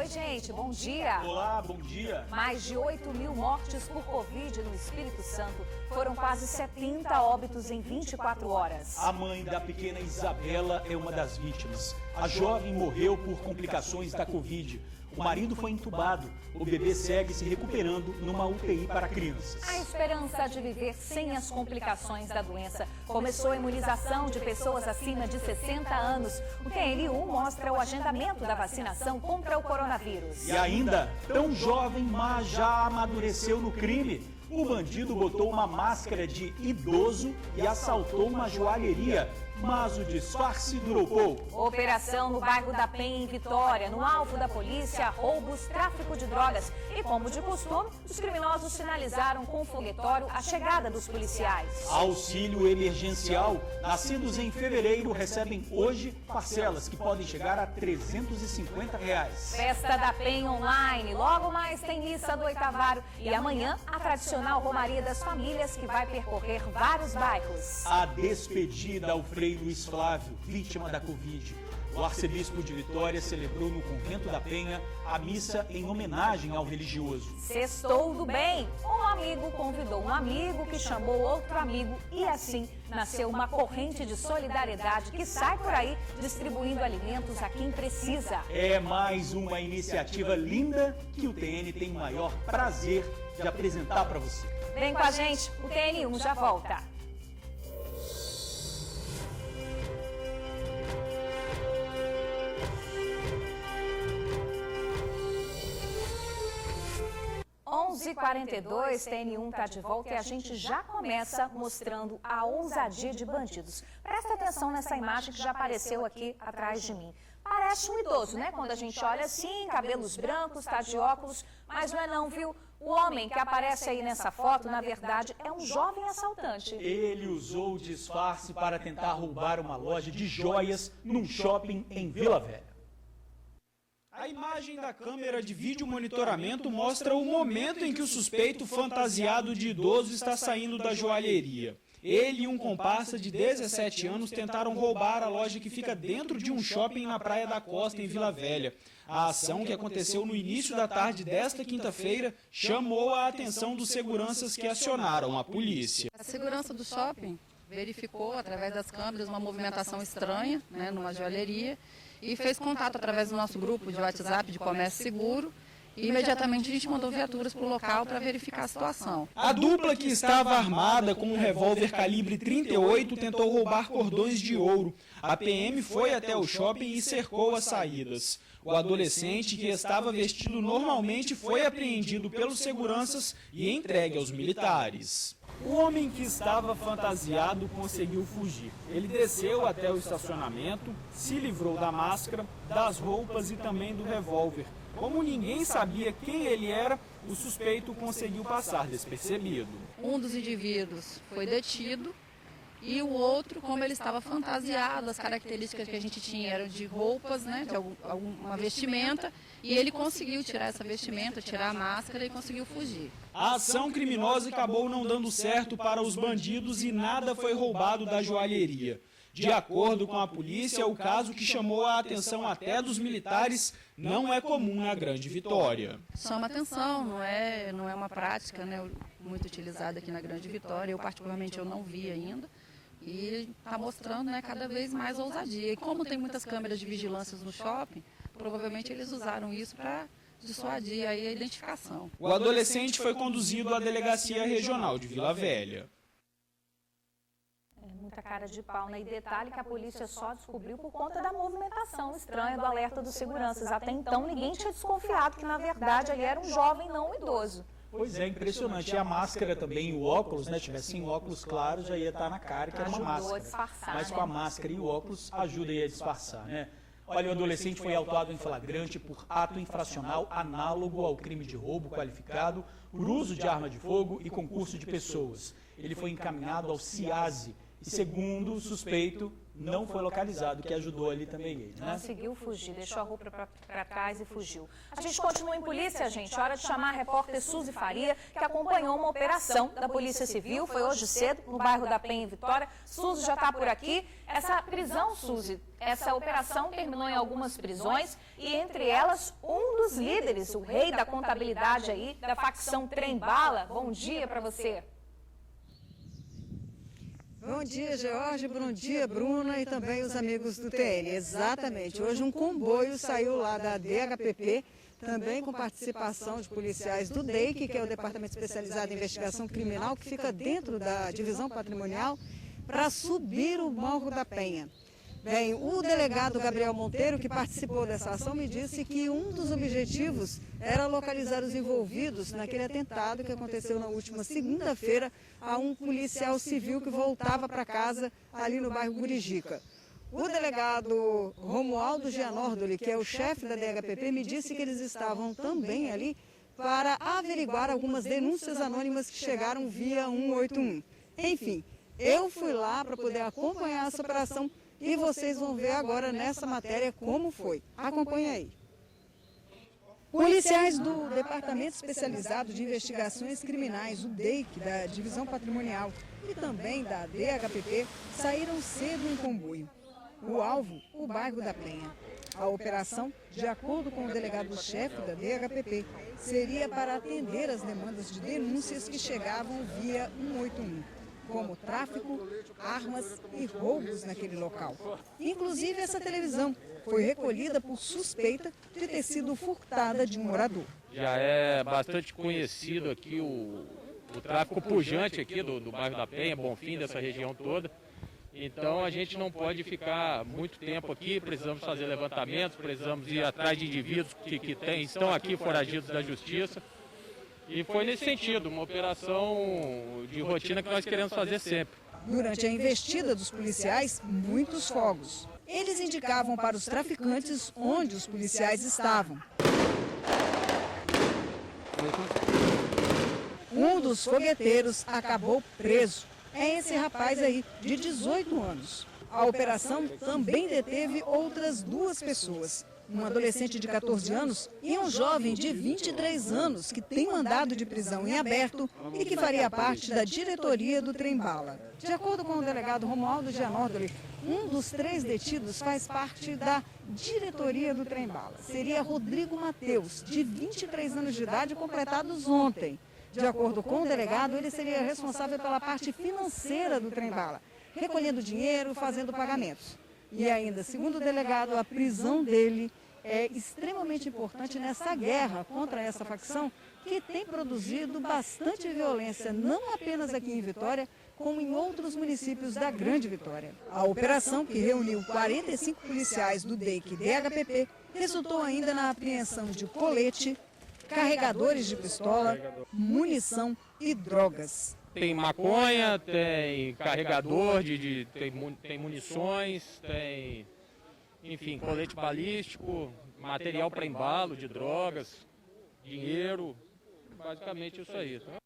Oi, gente, bom dia. Olá, bom dia. Mais de 8.000 mortes por Covid no Espírito Santo. Foram quase 70 óbitos em 24 horas. A mãe da pequena Isabela é uma das vítimas. A jovem morreu por complicações da Covid. O marido foi entubado. O bebê segue se recuperando numa UTI para crianças. A esperança de viver sem as complicações da doença. Começou a imunização de pessoas acima de 60 anos. O TN1 mostra o agendamento da vacinação contra o coronavírus. E ainda, tão jovem, mas já amadureceu no crime. O bandido botou uma máscara de idoso e assaltou uma joalheria, mas o disfarce durou pouco. Operação no bairro da Penha, em Vitória. No alvo da polícia, roubos, tráfico de drogas. E como de costume, os criminosos sinalizaram com o foguetório a chegada dos policiais. Auxílio emergencial. Nascidos em fevereiro recebem hoje parcelas que podem chegar a R$ 350. Festa da Penha online. Logo mais tem missa do Oitavaro. E amanhã, a tradicional Romaria das Famílias, que vai percorrer vários bairros. A despedida ao Frei Luiz Flávio, vítima da Covid. O arcebispo de Vitória celebrou no Convento da Penha a missa em homenagem ao religioso. Sextou do bem. Um amigo convidou um amigo que chamou outro amigo e assim nasceu uma corrente de solidariedade que sai por aí distribuindo alimentos a quem precisa. É mais uma iniciativa linda que o TN tem o maior prazer de apresentar para você. Vem com a gente, o TN1 já volta. h 42 TN1 está de volta e a gente já começa mostrando a ousadia de bandidos. Presta atenção nessa imagem que já apareceu aqui atrás de mim. Parece um idoso, né? Quando a gente olha assim, cabelos brancos, está de óculos, mas não é não, viu? O homem que aparece aí nessa foto, na verdade, é um jovem assaltante. Ele usou o disfarce para tentar roubar uma loja de joias num shopping em Vila Velha. A imagem da câmera de vídeo monitoramento mostra o momento em que o suspeito fantasiado de idoso está saindo da joalheria. Ele e um comparsa de 17 anos tentaram roubar a loja que fica dentro de um shopping na Praia da Costa, em Vila Velha. A ação, que aconteceu no início da tarde desta quinta-feira, chamou a atenção dos seguranças que acionaram a polícia. A segurança do shopping verificou, através das câmeras, uma movimentação estranha, numa joalheria, e fez contato através do nosso grupo de WhatsApp de Comércio Seguro. E imediatamente a gente mandou viaturas para o local para verificar a situação. A dupla, que estava armada com um revólver calibre 38, tentou roubar cordões de ouro. A PM foi até o shopping e cercou as saídas. O adolescente, que estava vestido normalmente, foi apreendido pelos seguranças e entregue aos militares. O homem que estava fantasiado conseguiu fugir. Ele desceu até o estacionamento, se livrou da máscara, das roupas e também do revólver. Como ninguém sabia quem ele era, o suspeito conseguiu passar despercebido. Um dos indivíduos foi detido e o outro, como ele estava fantasiado, as características que a gente tinha eram de roupas, de alguma vestimenta, e ele conseguiu tirar essa vestimenta, tirar a máscara e conseguiu fugir. A ação criminosa acabou não dando certo para os bandidos e nada foi roubado da joalheria. De acordo com a polícia, o caso, que chamou a atenção até dos militares, não é comum na Grande Vitória. Chama atenção, não é uma prática muito utilizada aqui na Grande Vitória. Eu, particularmente, eu não vi ainda. E está mostrando cada vez mais ousadia. E como tem muitas câmeras de vigilância no shopping, provavelmente eles usaram isso para dissuadir aí a identificação. O adolescente foi conduzido à Delegacia Regional de Vila Velha. Muita cara de pau, né? E detalhe que a polícia só descobriu por conta da movimentação estranha do alerta dos seguranças. Até então, ninguém tinha desconfiado que, na verdade, ele era um jovem, não um idoso. Pois é, impressionante. E a máscara também, o óculos, tivesse óculos claros, já ia estar na cara que era uma máscara. Ajudou a disfarçar, Mas com a máscara e o óculos, ajuda a disfarçar, Olha, o adolescente foi autuado em flagrante por ato infracional análogo ao crime de roubo qualificado por uso de arma de fogo e concurso de pessoas. Ele foi encaminhado ao CIASE e, segundo o suspeito, não foi localizado, que ajudou ali também ele, Conseguiu fugir, deixou a roupa para trás e fugiu. A gente continua em polícia, gente. Hora de chamar a repórter Suzy Faria, que acompanhou uma operação da Polícia Civil. Foi hoje cedo, no bairro da Penha, em Vitória. Suzy já está por aqui. Essa prisão, Suzy, essa operação terminou em algumas prisões e, entre elas, um dos líderes, o rei da contabilidade aí, da facção Trem Bala. Bom dia para você. Bom dia, George, bom dia, Bruna e também os amigos do TL. Exatamente, hoje um comboio saiu lá da DHPP, também com participação de policiais do DEIC, que é o Departamento Especializado em Investigação Criminal, que fica dentro da Divisão Patrimonial, para subir o Morro da Penha. Bem, o delegado Gabriel Monteiro, que participou dessa ação, me disse que um dos objetivos era localizar os envolvidos naquele atentado que aconteceu na última segunda-feira a um policial civil que voltava para casa ali no bairro Gurijica. O delegado Romualdo Gianordoli, que é o chefe da DHPP, me disse que eles estavam também ali para averiguar algumas denúncias anônimas que chegaram via 181. Enfim, eu fui lá para poder acompanhar essa operação e vocês vão ver agora nessa matéria como foi. Acompanhe aí. Policiais do Departamento Especializado de Investigações Criminais, o DEIC, da Divisão Patrimonial, e também da DHPP, saíram cedo em comboio. O alvo, o bairro da Penha. A operação, de acordo com o delegado-chefe da DHPP, seria para atender as demandas de denúncias que chegavam via 181. Como tráfico, armas e roubos naquele local. Inclusive, essa televisão foi recolhida por suspeita de ter sido furtada de um morador. Já é bastante conhecido aqui o tráfico pujante aqui do bairro da Penha, Bonfim, dessa região toda. Então a gente não pode ficar muito tempo aqui, precisamos fazer levantamentos, precisamos ir atrás de indivíduos que estão aqui foragidos da justiça. E foi nesse sentido, uma operação de rotina que nós queremos fazer sempre. Durante a investida dos policiais, muitos fogos. Eles indicavam para os traficantes onde os policiais estavam. Um dos fogueteiros acabou preso. É esse rapaz aí, de 18 anos. A operação também deteve outras 2 pessoas. Um adolescente de 14 anos e um jovem de 23 anos que tem mandado de prisão em aberto e que faria parte da diretoria do Trem Bala. De acordo com o delegado Romualdo Gianordoli, um dos 3 detidos faz parte da diretoria do Trem Bala. Seria Rodrigo Mateus, de 23 anos de idade, completados ontem. De acordo com o delegado, ele seria responsável pela parte financeira do Trem Bala, recolhendo dinheiro, fazendo pagamentos. E ainda, segundo o delegado, a prisão dele é extremamente importante nessa guerra contra essa facção que tem produzido bastante violência, não apenas aqui em Vitória, como em outros municípios da Grande Vitória. A operação, que reuniu 45 policiais do DEIC e DHPP, resultou ainda na apreensão de colete, carregadores de pistola, munição e drogas. Tem maconha, tem carregador, tem munições, tem, enfim, colete balístico, material para embalo de drogas, dinheiro, basicamente isso aí. Tá?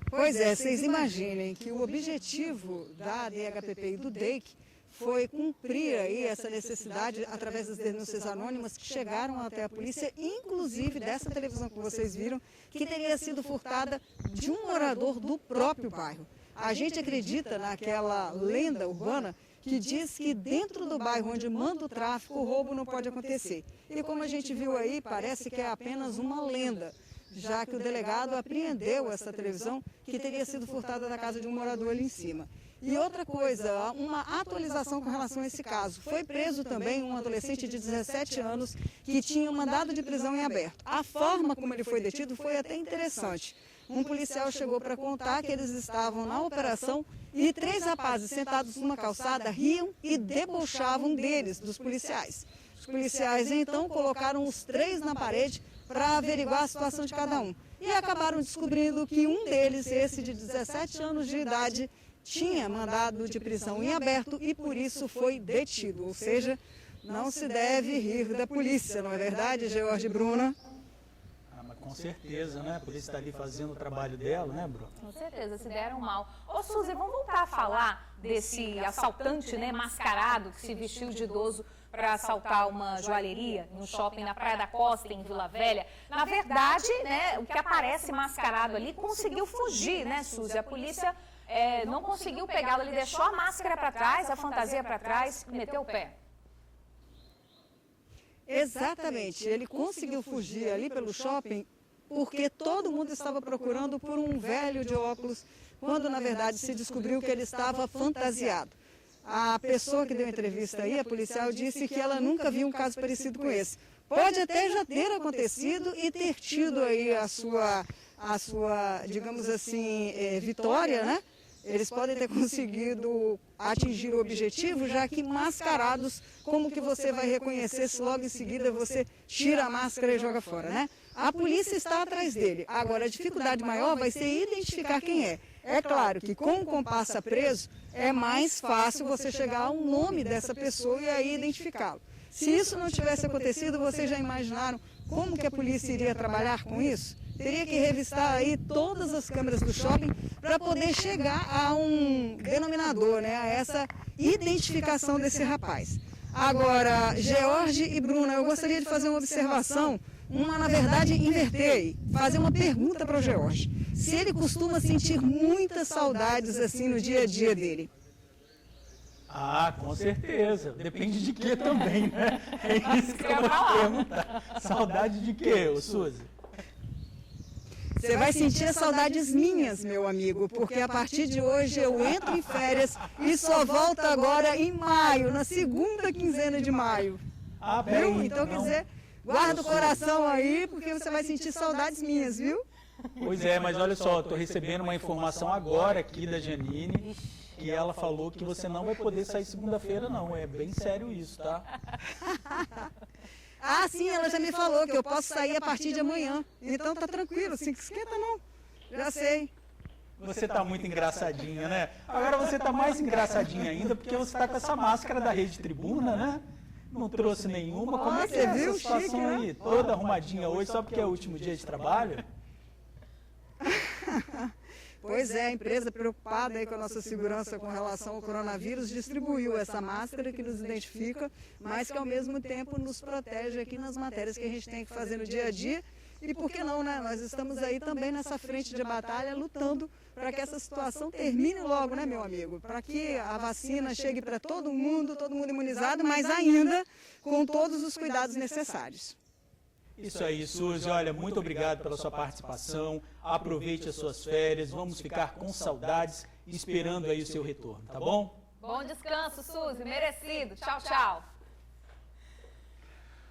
Pois é, vocês imaginem que o objetivo da DHPP e do DEIC foi cumprir aí essa necessidade através das denúncias anônimas que chegaram até a polícia, inclusive dessa televisão que vocês viram, que teria sido furtada de um morador do próprio bairro. A gente acredita naquela lenda urbana que diz que dentro do bairro onde manda o tráfico, o roubo não pode acontecer. E como a gente viu aí, parece que é apenas uma lenda, já que o delegado apreendeu essa televisão que teria sido furtada da casa de um morador ali em cima. E outra coisa, uma atualização com relação a esse caso. Foi preso também um adolescente de 17 anos que tinha um mandado de prisão em aberto. A forma como ele foi detido foi até interessante. Um policial chegou para contar que eles estavam na operação e 3 rapazes sentados numa calçada riam e debochavam deles, dos policiais. Os policiais então colocaram os 3 na parede para averiguar a situação de cada um. E acabaram descobrindo que um deles, esse de 17 anos de idade, tinha mandado de prisão em aberto e por isso foi detido. Ou seja, não se deve rir da polícia, não é verdade, George e Bruna? Mas com certeza, né? A polícia está ali fazendo o trabalho dela, né, Bruno? Com certeza, se deram mal. Ô, Suzy, vamos voltar a falar desse assaltante, né, mascarado, que se vestiu de idoso para assaltar uma joalheria no shopping na Praia da Costa, em Vila Velha. Na verdade, né, o que aparece mascarado ali conseguiu fugir, né, Suzy? A polícia não conseguiu pegá-lo, ele deixou a máscara para trás, a fantasia para trás e meteu o pé. Exatamente, ele conseguiu fugir ali pelo shopping porque todo mundo estava procurando por um velho de óculos, quando na verdade se descobriu que ele estava fantasiado. A pessoa que deu entrevista aí, a policial, disse que ela nunca viu um caso parecido com esse. Pode até já ter acontecido e ter tido aí a sua digamos assim, vitória, né? Eles podem ter conseguido atingir o objetivo, já que mascarados, como que você vai reconhecer se logo em seguida você tira a máscara e joga fora, né? A polícia está atrás dele. Agora, a dificuldade maior vai ser identificar quem é. É claro que com o comparsa preso, é mais fácil você chegar ao nome dessa pessoa e aí identificá-lo. Se isso não tivesse acontecido, vocês já imaginaram como que a polícia iria trabalhar com isso? Teria que revistar aí todas as câmeras do shopping para poder chegar a um denominador, né, a essa identificação desse rapaz. Agora, George e Bruna, eu gostaria de fazer uma observação, na verdade, inverter aí, fazer uma pergunta para o George. Se ele costuma sentir muitas saudades assim no dia a dia dele. Ah, com certeza. Depende de quê também, né? É isso que eu vou te perguntar. Saudade de quê, ô Suzy? Você vai sentir as saudades minhas, meu amigo, porque a partir de hoje eu entro em férias e só volto agora em maio, na segunda quinzena de maio. Ah, bem, viu? Então, quer dizer, guarda o coração aí, porque você vai sentir saudades minhas, viu? Pois é, mas olha só, estou recebendo uma informação agora aqui da Janine, que ela falou que você não vai poder sair segunda-feira, não. É bem sério isso, tá? Ah, sim, ela já me falou que eu posso sair a partir de amanhã. Então tá tranquilo, assim, que esquenta não. Já sei. Você tá muito engraçadinha, né? Agora você tá mais engraçadinha ainda porque você tá com essa máscara da Rede Tribuna, né? Não trouxe nenhuma. Como é que é essa situação aí? Toda arrumadinha hoje só porque é o último dia de trabalho? Pois é, a empresa preocupada aí com a nossa segurança com relação ao coronavírus distribuiu essa máscara que nos identifica, mas que ao mesmo tempo nos protege aqui nas matérias que a gente tem que fazer no dia a dia. E por que não, né? Nós estamos aí também nessa frente de batalha lutando para que essa situação termine logo, né, meu amigo? Para que a vacina chegue para todo mundo imunizado, mas ainda com todos os cuidados necessários. Isso aí, Suzy. Olha, muito obrigado pela sua participação. Aproveite as suas férias. Vamos ficar com saudades, esperando aí o seu retorno, tá bom? Bom descanso, Suzy. Merecido. Tchau, tchau.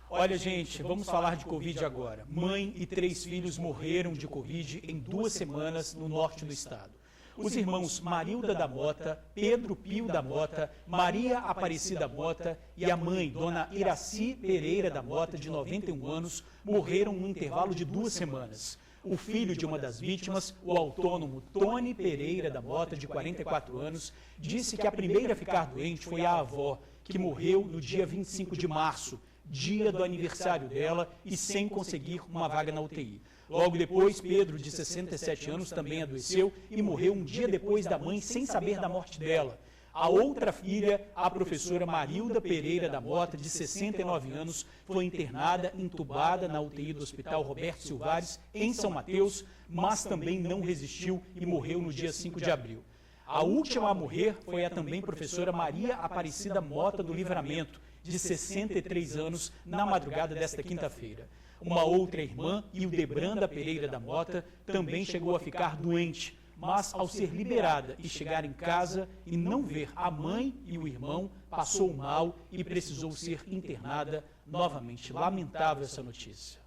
Olha, gente, vamos falar de Covid agora. Mãe e 3 filhos morreram de Covid em 2 semanas no norte do estado. Os irmãos Marilda da Mota, Pedro Pio da Mota, Maria Aparecida Mota e a mãe, Dona Iraci Pereira da Mota, de 91 anos, morreram no intervalo de 2 semanas. O filho de uma das vítimas, o autônomo Tony Pereira da Mota, de 44 anos, disse que a primeira a ficar doente foi a avó, que morreu no dia 25 de março, dia do aniversário dela e sem conseguir uma vaga na UTI. Logo depois, Pedro, de 67 anos, também adoeceu e morreu um dia depois da mãe, sem saber da morte dela. A outra filha, a professora Marilda Pereira da Mota, de 69 anos, foi internada, entubada na UTI do Hospital Roberto Silvares, em São Mateus, mas também não resistiu e morreu no dia 5 de abril. A última a morrer foi a também professora Maria Aparecida Mota do Livramento, de 63 anos, na madrugada desta quinta-feira. Uma outra irmã, Hildebranda Pereira da Mota, também chegou a ficar doente, mas ao ser liberada e chegar em casa e não ver a mãe e o irmão, passou mal e precisou ser internada novamente. Lamentável essa notícia.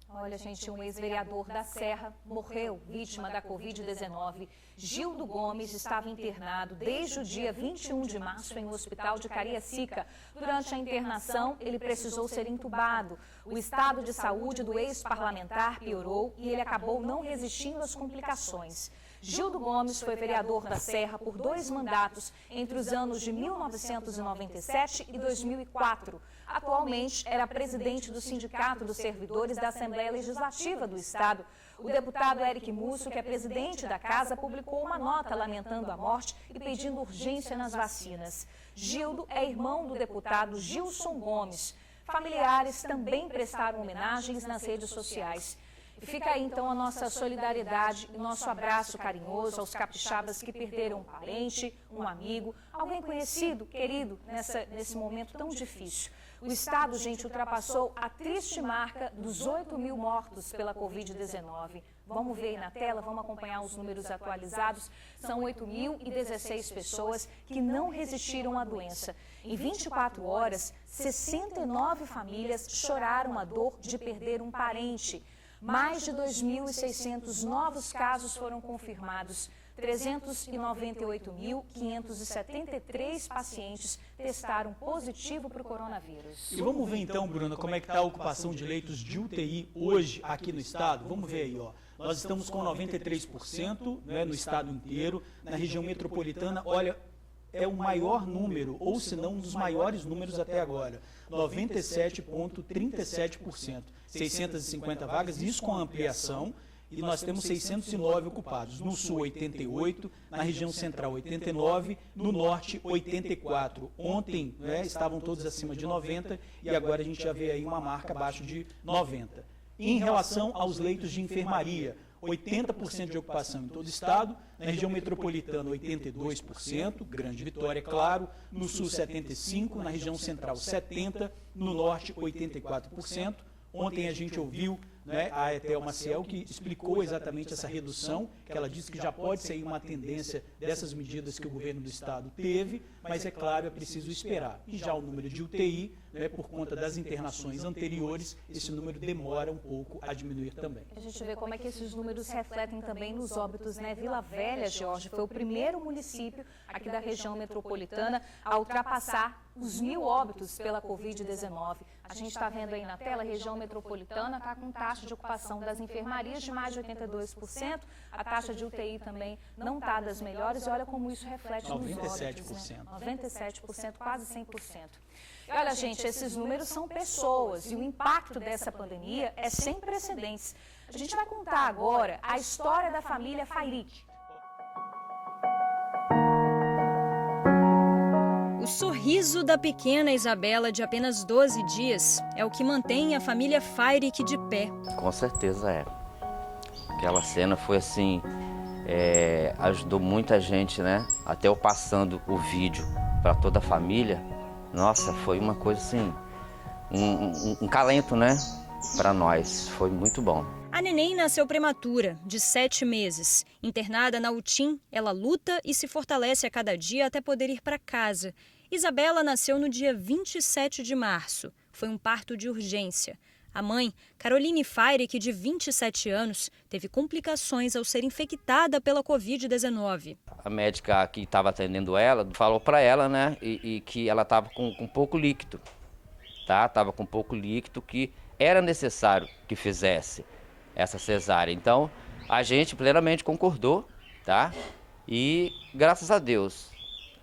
Olha, gente, um ex-vereador da Serra morreu vítima da Covid-19. Gildo Gomes estava internado desde o dia 21 de março em um hospital de Cariacica. Durante a internação, ele precisou ser entubado. O estado de saúde do ex-parlamentar piorou e ele acabou não resistindo às complicações. Gildo Gomes foi vereador da Serra por 2 mandatos entre os anos de 1997 e 2004. Atualmente, era presidente do Sindicato dos Servidores da Assembleia Legislativa do Estado. O deputado Eric Musso, que é presidente da casa, publicou uma nota lamentando a morte e pedindo urgência nas vacinas. Gildo é irmão do deputado Gilson Gomes. Familiares também prestaram homenagens nas redes sociais. E fica aí, então, a nossa solidariedade e nosso abraço carinhoso aos capixabas que perderam um parente, um amigo, alguém conhecido, querido, nesse momento tão difícil. O Estado, gente, ultrapassou a triste marca dos 8.000 mortos pela Covid-19. Vamos ver aí na tela, vamos acompanhar os números atualizados. São 8.016 pessoas que não resistiram à doença. Em 24 horas, 69 famílias choraram a dor de perder um parente. Mais de 2.600 novos casos foram confirmados. 398.573 pacientes testaram positivo para o coronavírus. E vamos ver então, Bruna, como é que está a ocupação de leitos de UTI hoje aqui no estado? Vamos ver aí, ó. Nós estamos com 93%, né, no estado inteiro. Na região metropolitana, olha, é o maior número, ou se não um dos maiores números até agora. 97,37%. 650 vagas, isso com ampliação. E nós temos 609 ocupados. No sul, 88, na região central, 89, no norte, 84. Ontem, né, estavam todos acima de 90 e agora a gente já vê aí uma marca abaixo de 90. Em relação aos leitos de enfermaria, 80% de ocupação em todo o estado, na região metropolitana 82%, grande vitória, claro, no sul 75%, na região central 70%, no norte 84%. Ontem a gente ouviu, né, a Etel Maciel, que explicou exatamente essa redução, que ela disse que já pode ser uma tendência dessas medidas que o governo do estado teve, mas é claro, é preciso esperar. E já o número de UTI, né, por conta das internações anteriores, esse número demora um pouco a diminuir também. A gente vê como é que esses números refletem também nos óbitos, né? Vila Velha, Jorge, foi o primeiro município aqui da região metropolitana a ultrapassar os 1.000 óbitos pela Covid-19. A gente está vendo aí na tela, a região metropolitana está com taxa de ocupação das enfermarias de mais de 82%, a taxa de UTI também não está das melhores, e olha como isso reflete nos óbitos, né? 97%, quase 100%. E olha, gente, esses números são pessoas, e o impacto dessa pandemia é sem precedentes. A gente vai contar agora a história da família Fairik. O sorriso da pequena Isabela, de apenas 12 dias, é o que mantém a família Fairik de pé. Com certeza é. Aquela cena foi assim, ajudou muita gente, né? Até eu passando o vídeo para toda a família, nossa, foi uma coisa assim, um calento, né? Para nós, foi muito bom. A neném nasceu prematura, de 7 meses. Internada na UTIM, ela luta e se fortalece a cada dia até poder ir para casa. Isabela nasceu no dia 27 de março. Foi um parto de urgência. A mãe, Caroline Fairik, de 27 anos, teve complicações ao ser infectada pela Covid-19. A médica que estava atendendo ela falou para ela, né, e que ela estava com pouco líquido, tá? Estava com pouco líquido, que era necessário que fizesse essa cesárea. Então, a gente plenamente concordou, tá? E graças a Deus,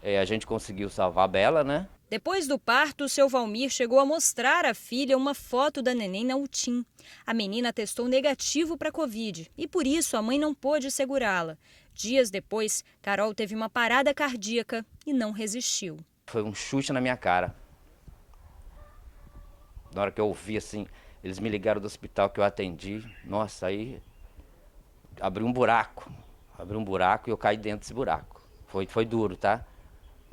a gente conseguiu salvar a Bela, né? Depois do parto, o seu Valmir chegou a mostrar à filha uma foto da neném na UTIM. A menina testou negativo para a Covid e, por isso, a mãe não pôde segurá-la. Dias depois, Carol teve uma parada cardíaca e não resistiu. Foi um chute na minha cara. Na hora que eu ouvi, assim, eles me ligaram do hospital que eu atendi. Nossa, aí abriu um buraco. Abriu um buraco e eu caí dentro desse buraco. Foi duro, tá?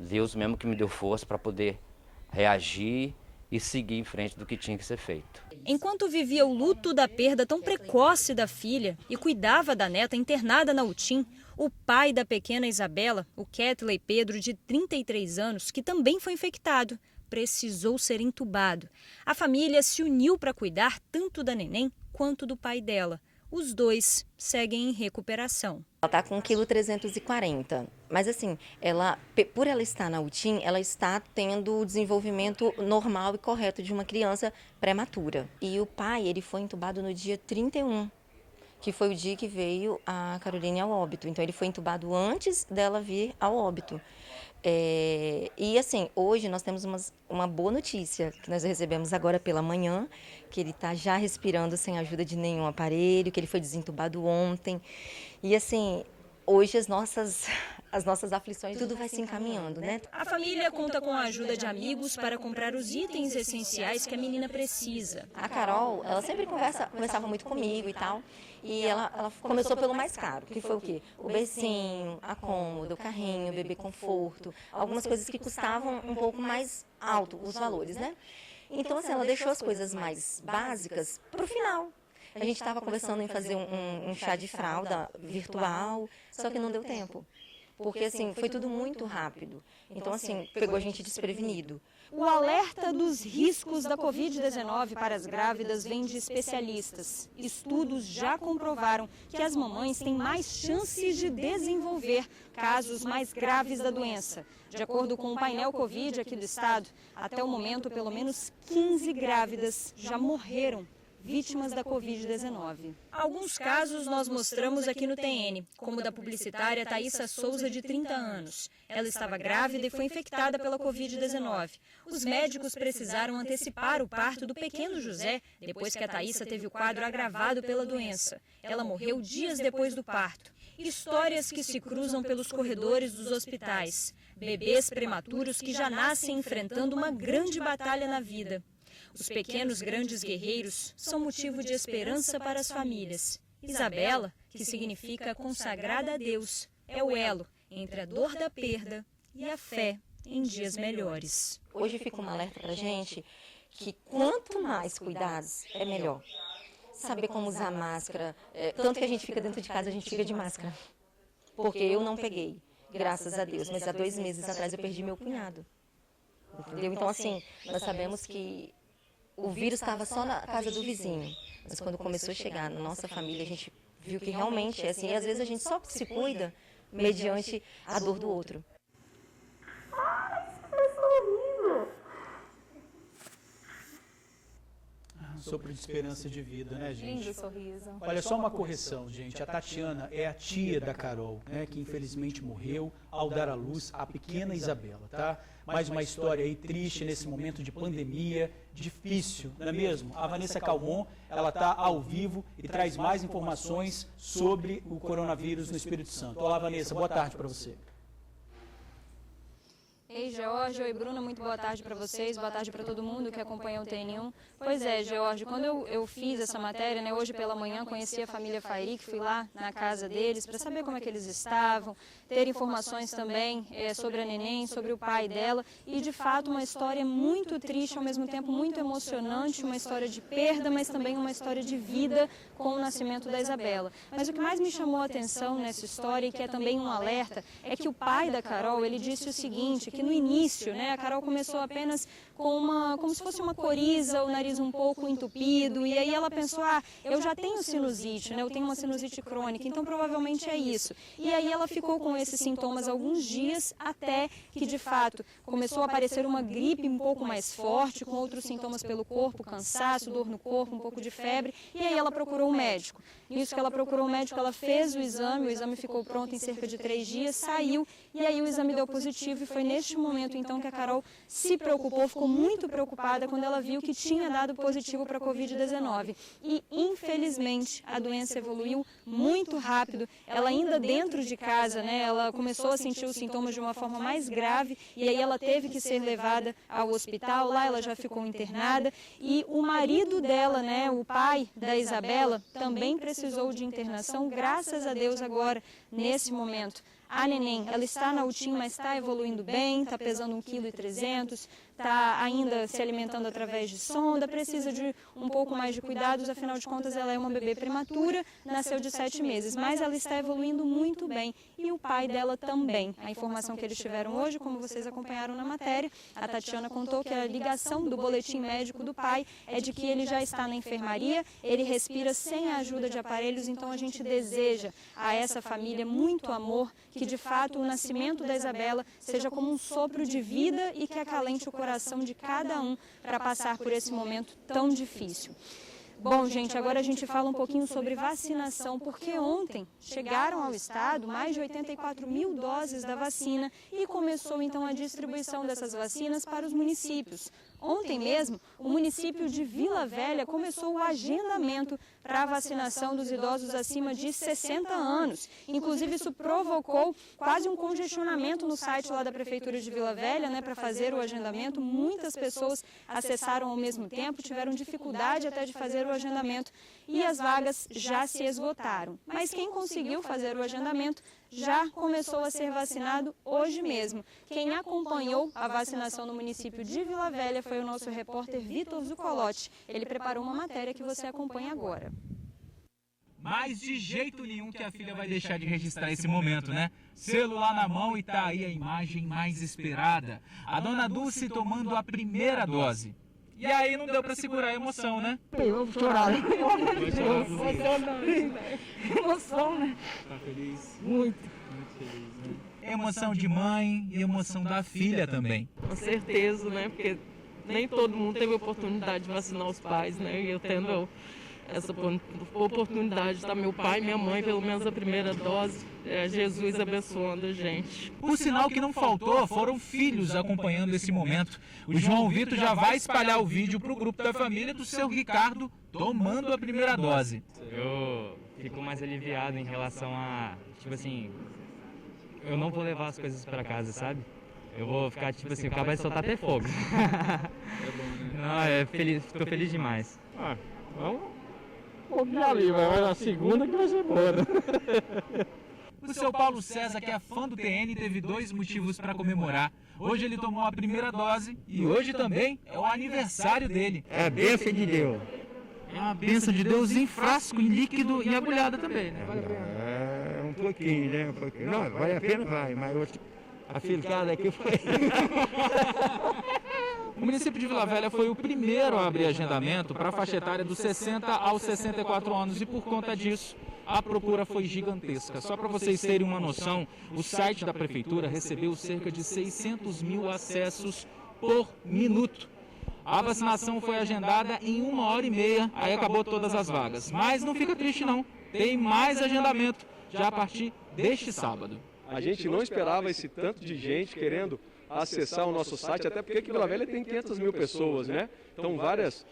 Deus mesmo que me deu força para poder reagir e seguir em frente do que tinha que ser feito. Enquanto vivia o luto da perda tão precoce da filha e cuidava da neta internada na UTIM, o pai da pequena Isabela, o Ketley Pedro, de 33 anos, que também foi infectado, precisou ser entubado. A família se uniu para cuidar tanto da neném quanto do pai dela. Os dois seguem em recuperação. Ela está com 1,340 kg, mas assim, por ela estar na UTIM, ela está tendo o desenvolvimento normal e correto de uma criança prematura. E o pai, ele foi entubado no dia 31, que foi o dia que veio a Caroline ao óbito. Então ele foi entubado antes dela vir ao óbito. E assim, hoje nós temos uma boa notícia, que nós recebemos agora pela manhã, que ele está já respirando sem ajuda de nenhum aparelho, que ele foi desentubado ontem. E assim, hoje as nossas as nossas aflições, tudo vai se encaminhando, né? A família conta com a ajuda de amigos para comprar os itens essenciais que a menina precisa. A Carol, ela sempre conversava muito comigo e tal, e ela começou pelo mais caro, que foi o quê? O bercinho, a cômoda, o carrinho, o bebê conforto, algumas coisas que custavam um pouco mais alto, os valores, né? Então, assim, ela deixou as coisas mais básicas para o final. A gente estava conversando em fazer um chá de fralda virtual, só que não deu tempo. Porque, assim, foi tudo muito rápido. Então, assim, pegou a gente desprevenido. O alerta dos riscos da Covid-19 para as grávidas vem de especialistas. Estudos já comprovaram que as mamães têm mais chances de desenvolver casos mais graves da doença. De acordo com o painel Covid aqui do estado, até o momento, pelo menos 15 grávidas já morreram vítimas da Covid-19. Alguns casos nós mostramos aqui no TN, como o da publicitária Thaísa Souza, de 30 anos. Ela estava grávida e foi infectada pela Covid-19. Os médicos precisaram antecipar o parto do pequeno José, depois que a Thaísa teve o quadro agravado pela doença. Ela morreu dias depois do parto. Histórias que se cruzam pelos corredores dos hospitais. Bebês prematuros que já nascem enfrentando uma grande batalha na vida. Os pequenos grandes guerreiros são motivo de esperança para as famílias. Isabela, que significa consagrada a Deus, é o elo entre a dor da perda e a fé em dias melhores. Hoje fica um alerta para a gente que quanto mais cuidados, é melhor. Saber como usar máscara, tanto que a gente fica dentro de casa, a gente fica de máscara. Porque eu não peguei, graças a Deus, mas há 2 meses atrás eu perdi meu cunhado. Entendeu? Então, assim, nós sabemos que o vírus estava só na casa do vizinho, mas quando começou a chegar na nossa família, a gente viu que realmente é assim, e às vezes a gente só se cuida mediante a dor do outro. Sopro de esperança de vida, né, gente? Lindo sorriso. Olha, só uma correção, gente. A Tatiana é a tia da Carol, né, que infelizmente morreu ao dar à luz a pequena Isabela, tá? Mais uma história aí triste nesse momento de pandemia, difícil, não é mesmo? A Vanessa Calmon, ela está ao vivo e traz mais informações sobre o coronavírus no Espírito Santo. Olá, Vanessa, boa tarde para você. Ei, George, oi, Bruna, muito boa tarde para vocês, boa tarde para todo mundo que acompanha o TN1. Pois é, George, quando eu fiz essa matéria, né, hoje pela manhã, conheci a família Fairik, fui lá na casa deles para saber como é que eles estavam, ter informações também sobre a neném, sobre o pai dela, e de fato uma história muito triste, ao mesmo tempo muito emocionante, uma história de perda, mas também uma história de vida com o nascimento da Isabela. Mas o que mais me chamou a atenção nessa história, e que é também um alerta, é que o pai da Carol, ele disse o seguinte, que no início, né, a Carol começou apenas como se fosse uma coriza, o nariz um pouco entupido, e aí ela pensou, eu já tenho sinusite, né, eu tenho uma sinusite crônica, então provavelmente é isso. E aí ela ficou com esses sintomas alguns dias, até que de fato começou a aparecer uma gripe um pouco mais forte, com outros sintomas pelo corpo, cansaço, dor no corpo, um pouco de febre, e aí ela procurou um médico. Nisso que ela procurou um médico, ela fez o exame ficou pronto em cerca de 3 dias, saiu, e aí o exame deu positivo, e foi neste momento então que a Carol se preocupou, ficou muito preocupada quando ela viu que tinha dado positivo para a Covid-19. E infelizmente a doença evoluiu muito rápido, ela ainda dentro de casa, né, ela começou a sentir os sintomas de uma forma mais grave, e aí ela teve que ser levada ao hospital, lá ela já ficou internada, e o marido dela, né, o pai da Isabela, também precisou de internação, graças a Deus agora, nesse momento. A neném, ela está na UTI, mas está evoluindo bem, está pesando 1,3 kg, está ainda se alimentando através de sonda, precisa de um pouco mais de cuidados, afinal de contas ela é uma bebê prematura, nasceu de 7 meses, mas ela está evoluindo muito bem, e o pai dela também. A informação que eles tiveram hoje, como vocês acompanharam na matéria, a Tatiana contou que a ligação do boletim médico do pai é de que ele já está na enfermaria, ele respira sem a ajuda de aparelhos, então a gente deseja a essa família muito amor, que de fato o nascimento da Isabela seja como um sopro de vida e que acalente o coração de cada um para passar por esse momento tão difícil. Bom, gente, agora a gente fala um pouquinho sobre vacinação, porque ontem chegaram ao estado mais de 84 mil doses da vacina e começou então a distribuição dessas vacinas para os municípios. Ontem mesmo, o município de Vila Velha começou o agendamento para a vacinação dos idosos acima de 60 anos. Inclusive, isso provocou quase um congestionamento no site lá da Prefeitura de Vila Velha, né, para fazer o agendamento. Muitas pessoas acessaram ao mesmo tempo, tiveram dificuldade até de fazer o agendamento e as vagas já se esgotaram. Mas quem conseguiu fazer o agendamento já começou a ser vacinado hoje mesmo. Quem acompanhou a vacinação no município de Vila Velha foi o nosso repórter Vitor Zucolotti. Ele preparou uma matéria que você acompanha agora. Mas de jeito nenhum que a filha vai deixar de registrar esse momento, né? Celular na mão e tá aí a imagem mais esperada. A dona Dulce tomando a primeira dose. E aí não deu pra segurar a emoção, né? Eu vou chorar. Emoção, né? Tá feliz? Muito. Muito feliz, né? Emoção de mãe e emoção da filha também. Com certeza, né? Porque nem todo mundo teve oportunidade de vacinar os pais, né? E eu tendo essa oportunidade de estar meu pai e minha mãe, pelo menos a primeira dose, Jesus abençoando a gente. O sinal que não faltou foram filhos acompanhando esse momento. O João Vitor já vai espalhar o vídeo para o grupo da família do seu Ricardo tomando a primeira dose. Eu fico mais aliviado em relação a, tipo assim, eu não vou levar as coisas para casa, sabe? Eu vou ficar, tipo assim, acabar de soltar até fogo. É bom, né? Não, tô feliz demais. Vamos ali, vai na segunda que vai ser boa, né? O seu Paulo César, que é fã do TN, teve 2 motivos para comemorar. Hoje ele tomou a primeira dose e hoje também é o aniversário dele. É a bênção de Deus. É uma bênção de Deus em frasco, em líquido e agulhada também, né? É um pouquinho, né? Um pouquinho. Não, vale a pena, vai, mas a filcada aqui foi... O município de Vila Velha foi o primeiro a abrir agendamento para a faixa etária dos 60 aos 64 anos e por conta disso a procura foi gigantesca. Só para vocês terem uma noção, o site da prefeitura recebeu cerca de 600 mil acessos por minuto. A vacinação foi agendada em 1h30, aí acabou todas as vagas. Mas não fica triste não, tem mais agendamento já a partir deste sábado. A gente não esperava esse tanto de gente querendo acessar o nosso site, até porque aqui Vila Velha tem 500 mil pessoas, né? Então várias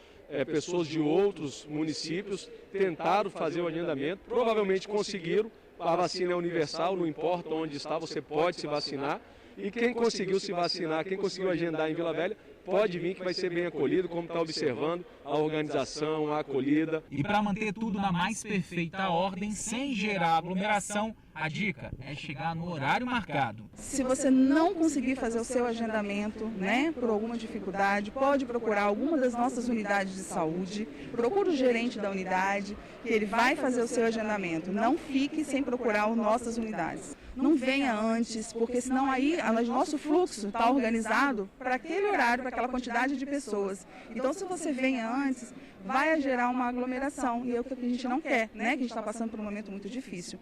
pessoas de outros municípios tentaram fazer o agendamento, provavelmente conseguiram. A vacina é universal, não importa onde está, você pode se vacinar. E quem conseguiu se vacinar, quem conseguiu agendar em Vila Velha, pode vir que vai ser bem acolhido, como está observando a organização, a acolhida. E para manter tudo na mais perfeita ordem, sem gerar aglomeração, a dica é chegar no horário marcado. Se você não conseguir fazer o seu agendamento, né, por alguma dificuldade, pode procurar alguma das nossas unidades de saúde, procure o gerente da unidade, que ele vai fazer o seu agendamento. Não fique sem procurar as nossas unidades. Não venha antes, porque senão aí o nosso fluxo está organizado para aquele horário, para aquela quantidade de pessoas. Então, se você venha antes, vai gerar uma aglomeração, e é o que a gente não quer, né? Que a gente está passando por um momento muito difícil.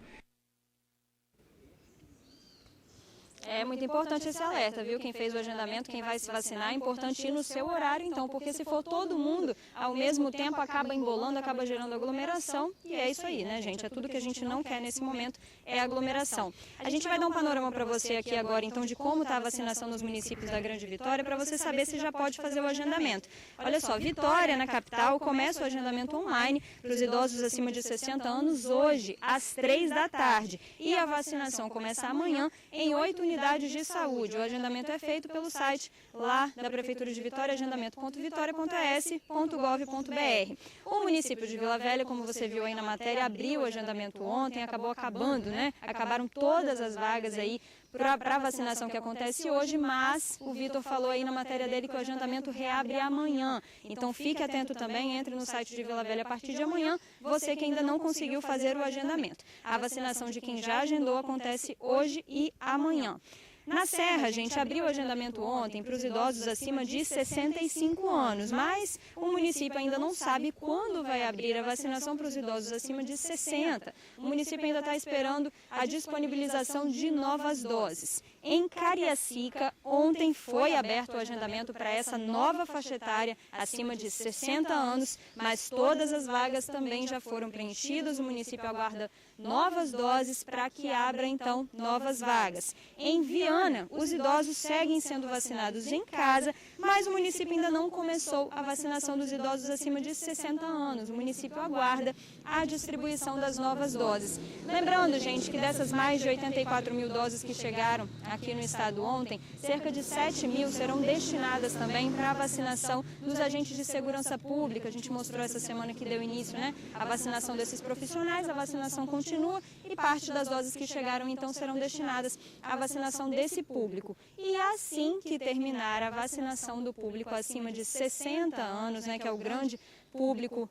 É muito importante esse alerta, viu? Quem fez o agendamento, quem vai se vacinar, é importante ir no seu horário, então, porque se for todo mundo ao mesmo tempo, acaba embolando, acaba gerando aglomeração, e é isso aí, né, gente? É tudo que a gente não quer nesse momento, é aglomeração. A gente vai dar um panorama para você aqui agora, então, de como está a vacinação nos municípios da Grande Vitória, para você saber se já pode fazer o agendamento. Olha só, Vitória, na capital, começa o agendamento online para os idosos acima de 60 anos hoje, às 3 da tarde. E a vacinação começa amanhã em 8 unidades de saúde. O agendamento é feito pelo site lá da Prefeitura de Vitória, agendamento.vitória.es.gov.br. O município de Vila Velha, como você viu aí na matéria, abriu o agendamento ontem, acabou acabando, né? Acabaram todas as vagas aí para a vacinação que acontece hoje, mas o Vitor falou aí na matéria dele que o agendamento reabre amanhã. Então fique atento também, entre no site de Vila Velha a partir de amanhã, você que ainda não conseguiu fazer o agendamento. A vacinação de quem já agendou acontece hoje e amanhã. Na Serra, a gente abriu o agendamento ontem para os idosos acima de 65 anos, mas o município ainda não sabe quando vai abrir a vacinação para os idosos acima de 60. O município ainda está esperando a disponibilização de novas doses. Em Cariacica, ontem foi aberto o agendamento para essa nova faixa etária acima de 60 anos, mas todas as vagas também já foram preenchidas. O município aguarda novas doses para que abra, então, novas vagas. Em Viana, semana, os idosos seguem sendo vacinados em casa, mas o município ainda não começou a vacinação dos idosos acima de 60 anos. O município aguarda a distribuição das novas doses. Lembrando, gente, que dessas mais de 84 mil doses que chegaram aqui no estado ontem, cerca de 7 mil serão destinadas também para a vacinação dos agentes de segurança pública. A gente mostrou essa semana que deu início, né? A vacinação desses profissionais, a vacinação continua e parte das doses que chegaram então serão destinadas à vacinação desse público. E assim que terminar a vacinação do público acima de 60 anos, né, que é o grande público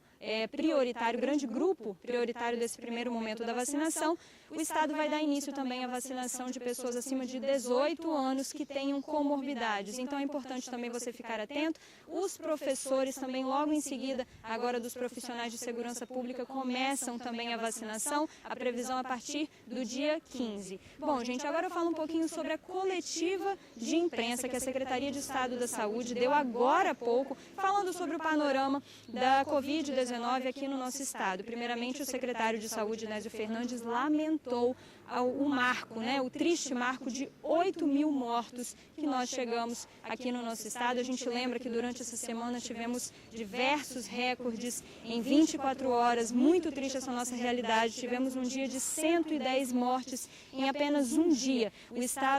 prioritário, grande grupo prioritário desse primeiro momento da vacinação, o Estado vai dar início também à vacinação de pessoas acima de 18 anos que tenham comorbidades. Então é importante também você ficar atento. Os professores também, logo em seguida, agora dos profissionais de segurança pública, começam também a vacinação, a previsão a partir do dia 15. Bom, gente, agora eu falo um pouquinho sobre a coletiva de imprensa que a Secretaria de Estado da Saúde deu agora há pouco, falando sobre o panorama da Covid-19 aqui no nosso estado. Primeiramente, o secretário de Saúde, Nésio Fernandes, lamentou o marco, né, o triste marco de 8 mil mortos que nós chegamos aqui no nosso estado. A gente lembra que durante essa semana tivemos diversos recordes em 24 horas, muito triste essa nossa realidade. Tivemos um dia de 110 mortes em apenas um dia.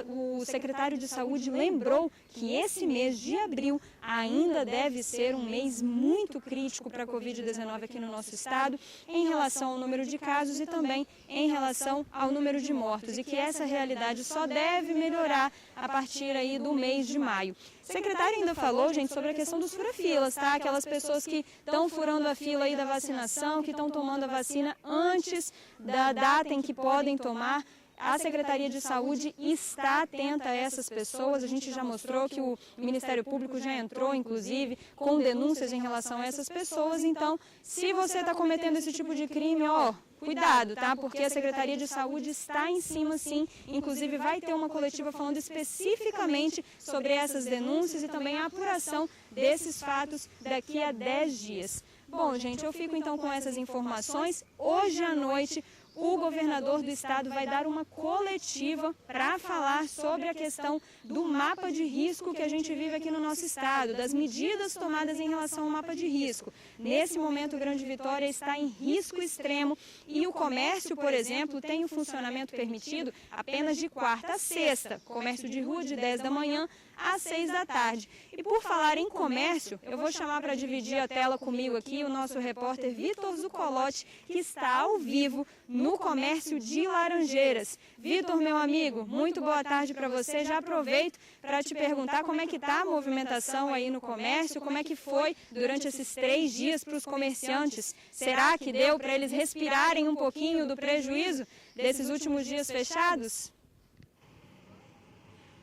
O secretário de Saúde lembrou que esse mês de abril ainda deve ser um mês muito crítico para a Covid-19 aqui no nosso estado, em relação ao número de casos e também em relação ao número de mortos, e que essa realidade só deve melhorar a partir aí do mês de maio. O secretário ainda falou, gente, sobre a questão dos fura-filas, tá? Aquelas pessoas que estão furando a fila aí da vacinação, que estão tomando a vacina antes da data em que podem tomar. A Secretaria de Saúde está atenta a essas pessoas. A gente já mostrou que o Ministério Público já entrou, inclusive, com denúncias em relação a essas pessoas. Então, se você está cometendo esse tipo de crime, cuidado, tá? Porque a Secretaria de Saúde está em cima, sim. Inclusive, vai ter uma coletiva falando especificamente sobre essas denúncias e também a apuração desses fatos daqui a 10 dias. Bom, gente, eu fico então com essas informações. Hoje à noite, o governador do estado vai dar uma coletiva para falar sobre a questão do mapa de risco que a gente vive aqui no nosso estado, das medidas tomadas em relação ao mapa de risco. Nesse momento, o Grande Vitória está em risco extremo e o comércio, por exemplo, tem o funcionamento permitido apenas de quarta a sexta. Comércio de rua de 10 da manhã às 6 da tarde. E por falar em comércio, eu vou chamar para dividir a tela comigo aqui o nosso repórter Vitor Zucolotti, que está ao vivo no comércio de Laranjeiras. Vitor, meu amigo, muito boa tarde para você. Já aproveito para te perguntar como é que está a movimentação aí no comércio, como é que foi durante esses 3 dias para os comerciantes. Será que deu para eles respirarem um pouquinho do prejuízo desses últimos dias fechados?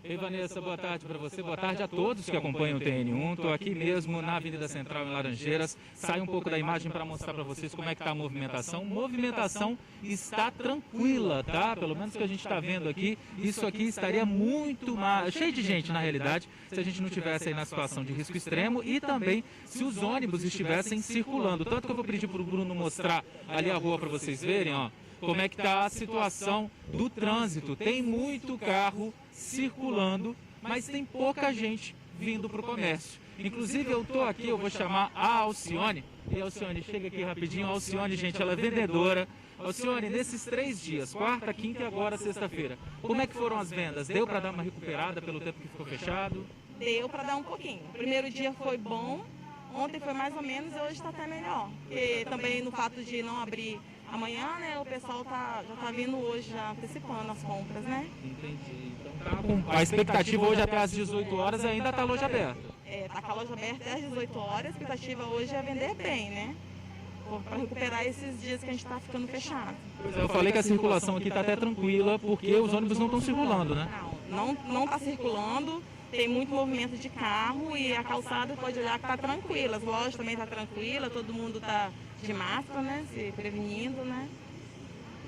Ei, Vanessa, boa tarde para você, boa tarde a todos que acompanham o TN1. Estou aqui mesmo na Avenida Central, em Laranjeiras. Sai um pouco da imagem para mostrar para vocês como é que está a movimentação. Movimentação está tranquila, tá? Pelo menos que a gente está vendo aqui. Isso aqui estaria muito cheio de gente, na realidade, se a gente não tivesse aí na situação de risco extremo e também se os ônibus estivessem circulando. Tanto que eu vou pedir para o Bruno mostrar ali a rua para vocês verem, ó, como é que está a situação do trânsito. Tem muito carro circulando, mas tem pouca gente vindo para o comércio. Inclusive eu estou aqui, eu vou chamar a Alcione. E Alcione, chega aqui rapidinho. A Alcione, gente, ela é vendedora. Alcione, nesses 3 dias, quarta, quinta e agora sexta-feira, como é que foram as vendas? Deu para dar uma recuperada pelo tempo que ficou fechado? Deu para dar um pouquinho. O primeiro dia foi bom, ontem foi mais ou menos e hoje está até melhor. Porque também no fato de não abrir amanhã, né, o pessoal já está vindo hoje, já antecipando as compras, né? Entendi. Então a expectativa hoje até às 18 horas ainda está a loja aberta? Está com a loja aberta até às 18 horas, a expectativa hoje é vender bem, né? Para recuperar esses dias que a gente está ficando fechado. Pois é, eu falei que a circulação aqui está até tranquila, porque os ônibus não estão circulando, né? Não está circulando, tem muito movimento de carro e a calçada pode olhar que está tranquila, as lojas também estão tranquilas, todo mundo está de máscara, né, se prevenindo, né?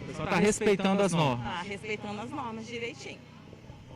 O pessoal está respeitando as normas. Está respeitando as normas direitinho.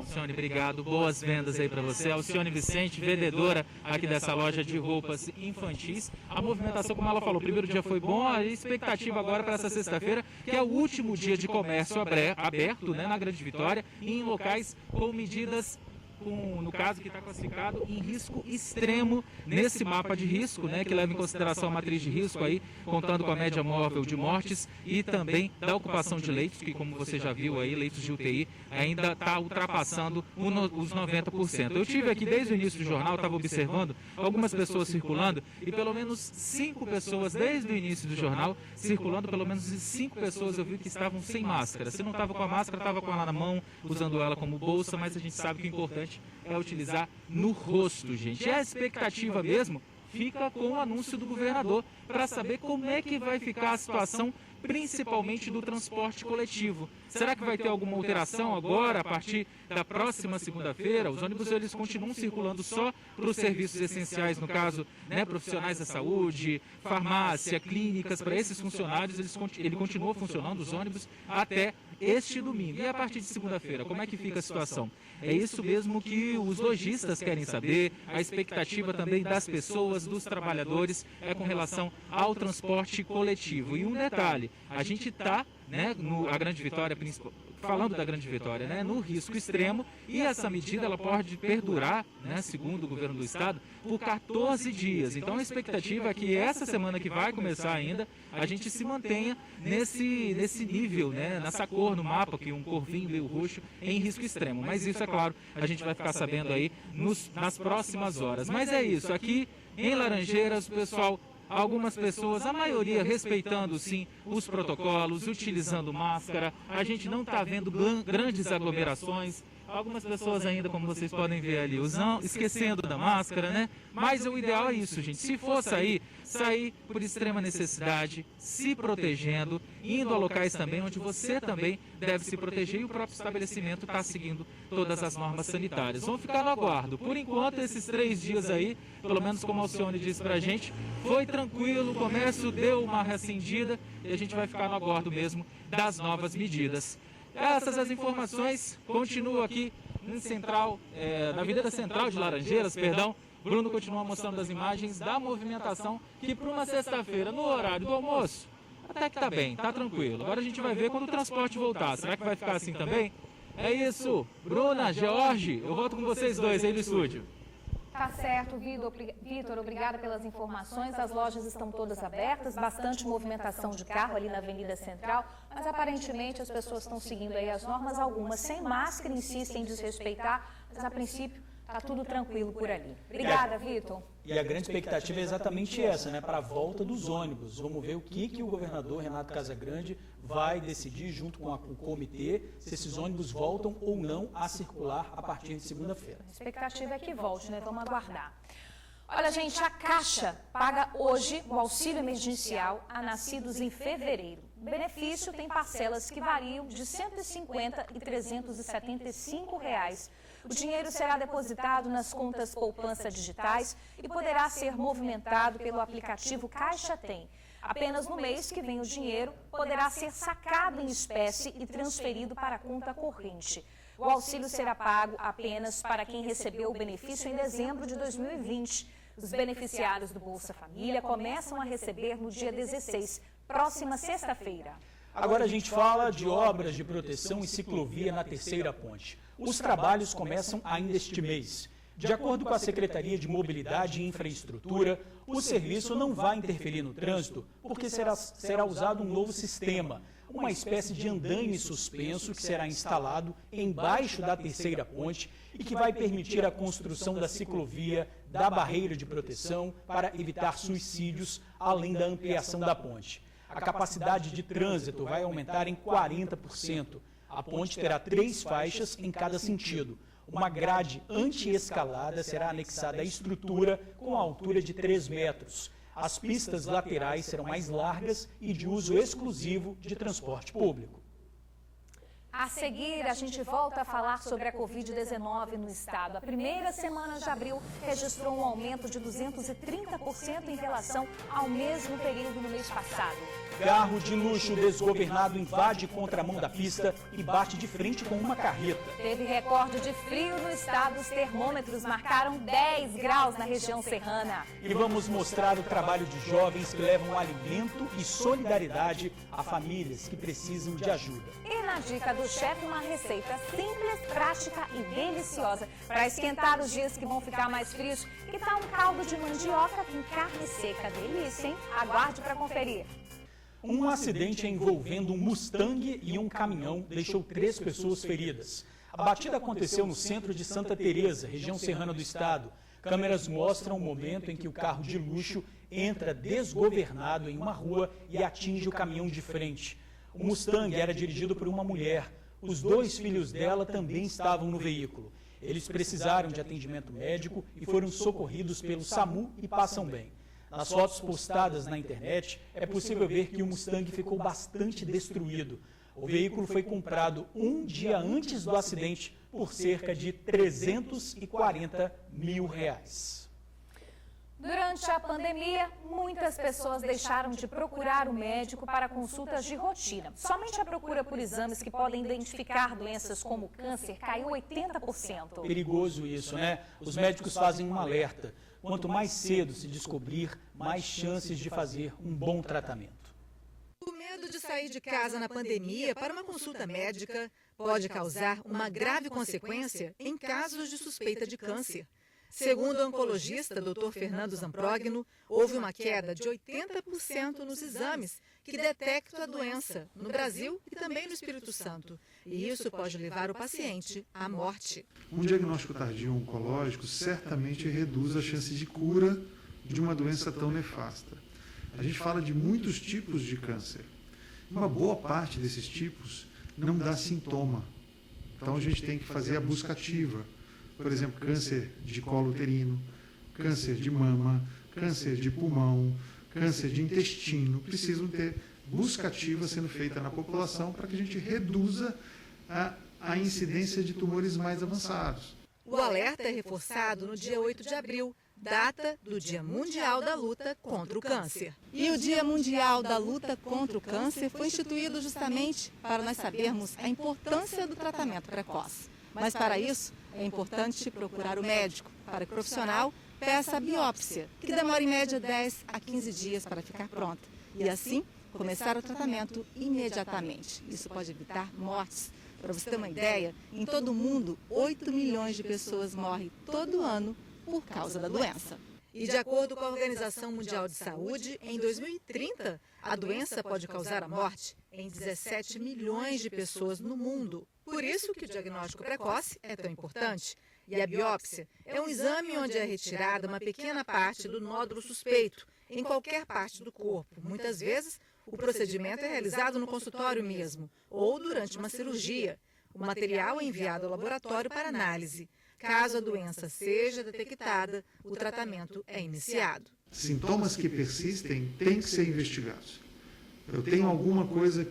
Alcione, obrigado. Boas vendas aí para você. Alcione Vicente, vendedora aqui dessa loja de roupas infantis. A movimentação, como ela falou, o primeiro dia foi bom, a expectativa agora para essa sexta-feira, que é o último dia de comércio aberto, né, na Grande Vitória, e em locais com medidas, no caso que está classificado em risco extremo nesse mapa de risco, né, que leva em consideração a matriz de risco aí, contando com a média móvel de mortes e também da ocupação de leitos, que como você já viu aí, leitos de UTI ainda está ultrapassando os 90%. Eu tive aqui desde o início do jornal, estava observando algumas pessoas circulando e pelo menos 5 pessoas desde o início do jornal circulando, pelo menos 5 pessoas eu vi que estavam sem máscara. Se não estava com a máscara, estava com ela na mão, usando ela como bolsa, mas a gente sabe que o importante é utilizar no rosto, gente. E a expectativa mesmo fica com o anúncio do governador para saber como é que vai ficar a situação, principalmente do transporte coletivo. Será que vai ter alguma alteração agora, a partir da próxima segunda-feira? Os ônibus eles continuam circulando só para os serviços essenciais, no caso, né, profissionais da saúde, farmácia, clínicas, para esses funcionários, ele continua funcionando, os ônibus, até este domingo. E a partir de segunda-feira, como é que fica a situação? É isso mesmo que os lojistas querem saber, a expectativa também das pessoas, dos trabalhadores, é com relação ao transporte coletivo. E um detalhe, a gente está, né, a Grande Vitória, falando da Grande Vitória, né, no risco extremo, e essa medida ela pode perdurar, né, segundo o governo do estado, por 14 dias. Então a expectativa é que essa semana que vai começar ainda, a gente se mantenha nesse nível, né, nessa cor no mapa, que um corvinho meio roxo em risco extremo. Mas isso, é claro, a gente vai ficar sabendo aí nas próximas horas. Mas é isso, aqui em Laranjeiras, o pessoal, algumas pessoas, a maioria respeitando sim os protocolos, utilizando máscara, a gente não está vendo grandes aglomerações, algumas pessoas ainda, como vocês podem ver ali, esquecendo da máscara, né? Mas o ideal é isso, gente, se for sair por extrema necessidade, se protegendo, indo a locais também onde você também deve se proteger e o próprio estabelecimento está seguindo todas as normas sanitárias. Vamos ficar no aguardo. Por enquanto, esses 3 dias aí, pelo menos como a Alcione disse pra gente, foi tranquilo, o comércio deu uma reacendida e a gente vai ficar no aguardo mesmo das novas medidas. Essas as informações, continuo aqui na Avenida Central de Laranjeiras, perdão. Bruno continua mostrando as imagens da movimentação, que para uma sexta-feira, no horário do almoço, até que tá bem, tá tranquilo. Agora a gente vai ver quando o transporte voltar. Será que vai ficar assim também? É isso. Bruna, George, eu volto com vocês dois aí no estúdio. Tá certo, Vitor, obrigada pelas informações. As lojas estão todas abertas, bastante movimentação de carro ali na Avenida Central, mas aparentemente as pessoas estão seguindo aí as normas, algumas sem máscara, insistem em desrespeitar, mas a princípio está tudo tranquilo por ali. Obrigada, Vitor. E a grande expectativa é exatamente essa, né, para a volta dos ônibus. Vamos ver o que o governador Renato Casagrande vai decidir junto com o comitê, se esses ônibus voltam ou não a circular a partir de segunda-feira. A expectativa é que volte, né? Vamos aguardar. Olha, gente, a Caixa paga hoje o auxílio emergencial a nascidos em fevereiro. O benefício tem parcelas que variam de R$ 150 e R$ 375. O dinheiro será depositado nas contas poupança digitais e poderá ser movimentado pelo aplicativo Caixa Tem. Apenas no mês que vem o dinheiro poderá ser sacado em espécie e transferido para a conta corrente. O auxílio será pago apenas para quem recebeu o benefício em dezembro de 2020. Os beneficiários do Bolsa Família começam a receber no dia 16, próxima sexta-feira. Agora a gente fala de obras de proteção e ciclovia na terceira ponte. Os trabalhos começam ainda este mês. De acordo com a Secretaria de Mobilidade e Infraestrutura, o serviço não vai interferir no trânsito porque será usado um novo sistema, uma espécie de andaime suspenso que será instalado embaixo da terceira ponte e que vai permitir a construção da ciclovia, da barreira de proteção para evitar suicídios, além da ampliação da ponte. A capacidade de trânsito vai aumentar em 40%. A ponte terá 3 faixas em cada sentido. Uma grade anti-escalada será anexada à estrutura com altura de 3 metros. As pistas laterais serão mais largas e de uso exclusivo de transporte público. A seguir, a gente volta a falar sobre a Covid-19 no estado. A primeira semana de abril registrou um aumento de 230% em relação ao mesmo período no mês passado. Carro de luxo desgovernado invade contramão da pista e bate de frente com uma carreta. Teve recorde de frio no estado. Os termômetros marcaram 10 graus na região serrana. E vamos mostrar o trabalho de jovens que levam alimento e solidariedade a famílias que precisam de ajuda. E na dica do chefe, uma receita simples, prática e deliciosa para esquentar os dias que vão ficar mais frios. Que tal um caldo de mandioca com carne seca? Delícia, hein? Aguarde para conferir. Um acidente envolvendo um Mustang e um caminhão deixou 3 pessoas feridas. A batida aconteceu no centro de Santa Teresa, região serrana do estado. Câmeras mostram o momento em que o carro de luxo entra desgovernado em uma rua e atinge o caminhão de frente. O Mustang era dirigido por uma mulher. Os 2 filhos dela também estavam no veículo. Eles precisaram de atendimento médico e foram socorridos pelo SAMU e passam bem. Nas fotos postadas na internet, é possível ver que o Mustang ficou bastante destruído. O veículo foi comprado um dia antes do acidente por cerca de R$340 mil. Durante a pandemia, muitas pessoas deixaram de procurar o médico para consultas de rotina. Somente a procura por exames que podem identificar doenças como câncer caiu 80%. Perigoso isso, né? Os médicos fazem um alerta. Quanto mais cedo se descobrir, mais chances de fazer um bom tratamento. O medo de sair de casa na pandemia para uma consulta médica pode causar uma grave consequência em casos de suspeita de câncer. Segundo o oncologista Dr. Fernando Zamprogno, houve uma queda de 80% nos exames que detectam a doença no Brasil e também no Espírito Santo. E isso pode levar o paciente à morte. Um diagnóstico tardio oncológico certamente reduz a chance de cura de uma doença tão nefasta. A gente fala de muitos tipos de câncer. Uma boa parte desses tipos não dá sintoma. Então a gente tem que fazer a busca ativa. Por exemplo, câncer de colo uterino, câncer de mama, câncer de pulmão, câncer de intestino. Precisam ter busca ativa sendo feita na população para que a gente reduza a incidência de tumores mais avançados. O alerta é reforçado no dia 8 de abril, data do Dia Mundial da Luta contra o Câncer. E o Dia Mundial da Luta contra o Câncer foi instituído justamente para nós sabermos a importância do tratamento precoce. Mas para isso, é importante procurar o médico, para que o profissional peça a biópsia, que demora em média 10 a 15 dias para ficar pronta. E assim, começar o tratamento imediatamente. Isso pode evitar mortes. Para você ter uma ideia, em todo o mundo, 8 milhões de pessoas morrem todo ano por causa da doença. E de acordo com a Organização Mundial de Saúde, em 2030, a doença pode causar a morte em 17 milhões de pessoas no mundo. Por isso que o diagnóstico precoce é tão importante. E a biópsia é um exame onde é retirada uma pequena parte do nódulo suspeito, em qualquer parte do corpo. Muitas vezes, o procedimento é realizado no consultório mesmo, ou durante uma cirurgia. O material é enviado ao laboratório para análise. Caso a doença seja detectada, o tratamento é iniciado. Sintomas que persistem têm que ser investigados. Eu tenho alguma coisa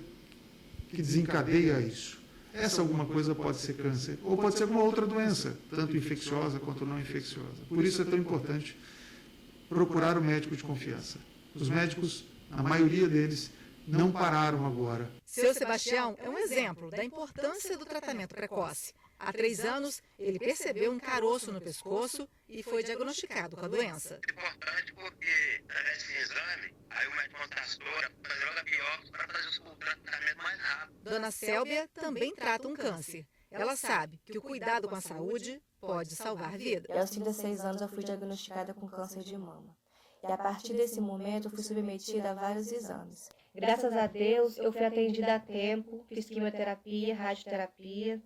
que desencadeia isso. Essa alguma coisa pode ser câncer, ou pode ser alguma outra doença, tanto infecciosa quanto não infecciosa. Por isso é tão importante procurar o médico de confiança. Os médicos, a maioria deles, não pararam agora. Seu Sebastião é um exemplo da importância do tratamento precoce. Há 3 anos, ele percebeu um caroço no pescoço e foi diagnosticado com a doença. É importante porque, através desse exame, aí o médico monta a tesoura, faz logo a biópsia para fazer o tratamento mais rápido. Dona Sélvia também trata um câncer. Ela sabe que o cuidado com a saúde pode salvar vidas. Aos 36 anos, eu fui diagnosticada com câncer de mama. E a partir desse momento, eu fui submetida a vários exames. Graças a Deus, eu fui atendida a tempo, fiz quimioterapia, radioterapia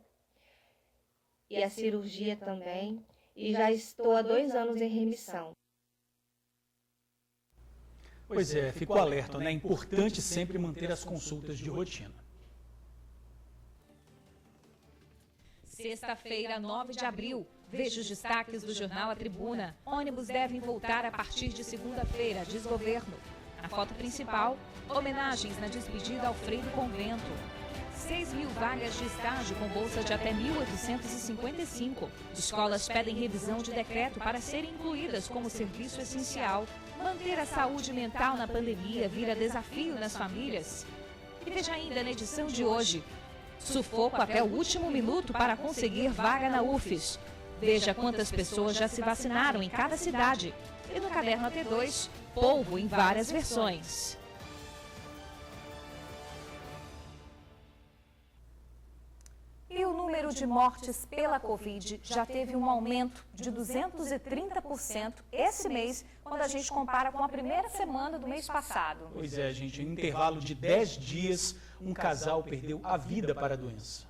e a cirurgia também. E já estou há 2 anos em remissão. Pois é, ficou alerta, né? É importante sempre manter as consultas de rotina. Sexta-feira, 9 de abril. Veja os destaques do jornal A Tribuna. Ônibus devem voltar a partir de segunda-feira, diz governo. Na foto principal, homenagens na despedida ao Frei do Convento. 6.000 vagas de estágio com bolsa de até 1.855. Escolas pedem revisão de decreto para serem incluídas como serviço essencial. Manter a saúde mental na pandemia vira desafio nas famílias. E veja ainda na edição de hoje, sufoco até o último minuto para conseguir vaga na UFES. Veja quantas pessoas já se vacinaram em cada cidade. E no caderno AT2, polvo em várias versões. E o número de mortes pela Covid já teve um aumento de 230% esse mês, quando a gente compara com a primeira semana do mês passado. Pois é, gente, em intervalo de 10 dias, um casal perdeu a vida para a doença.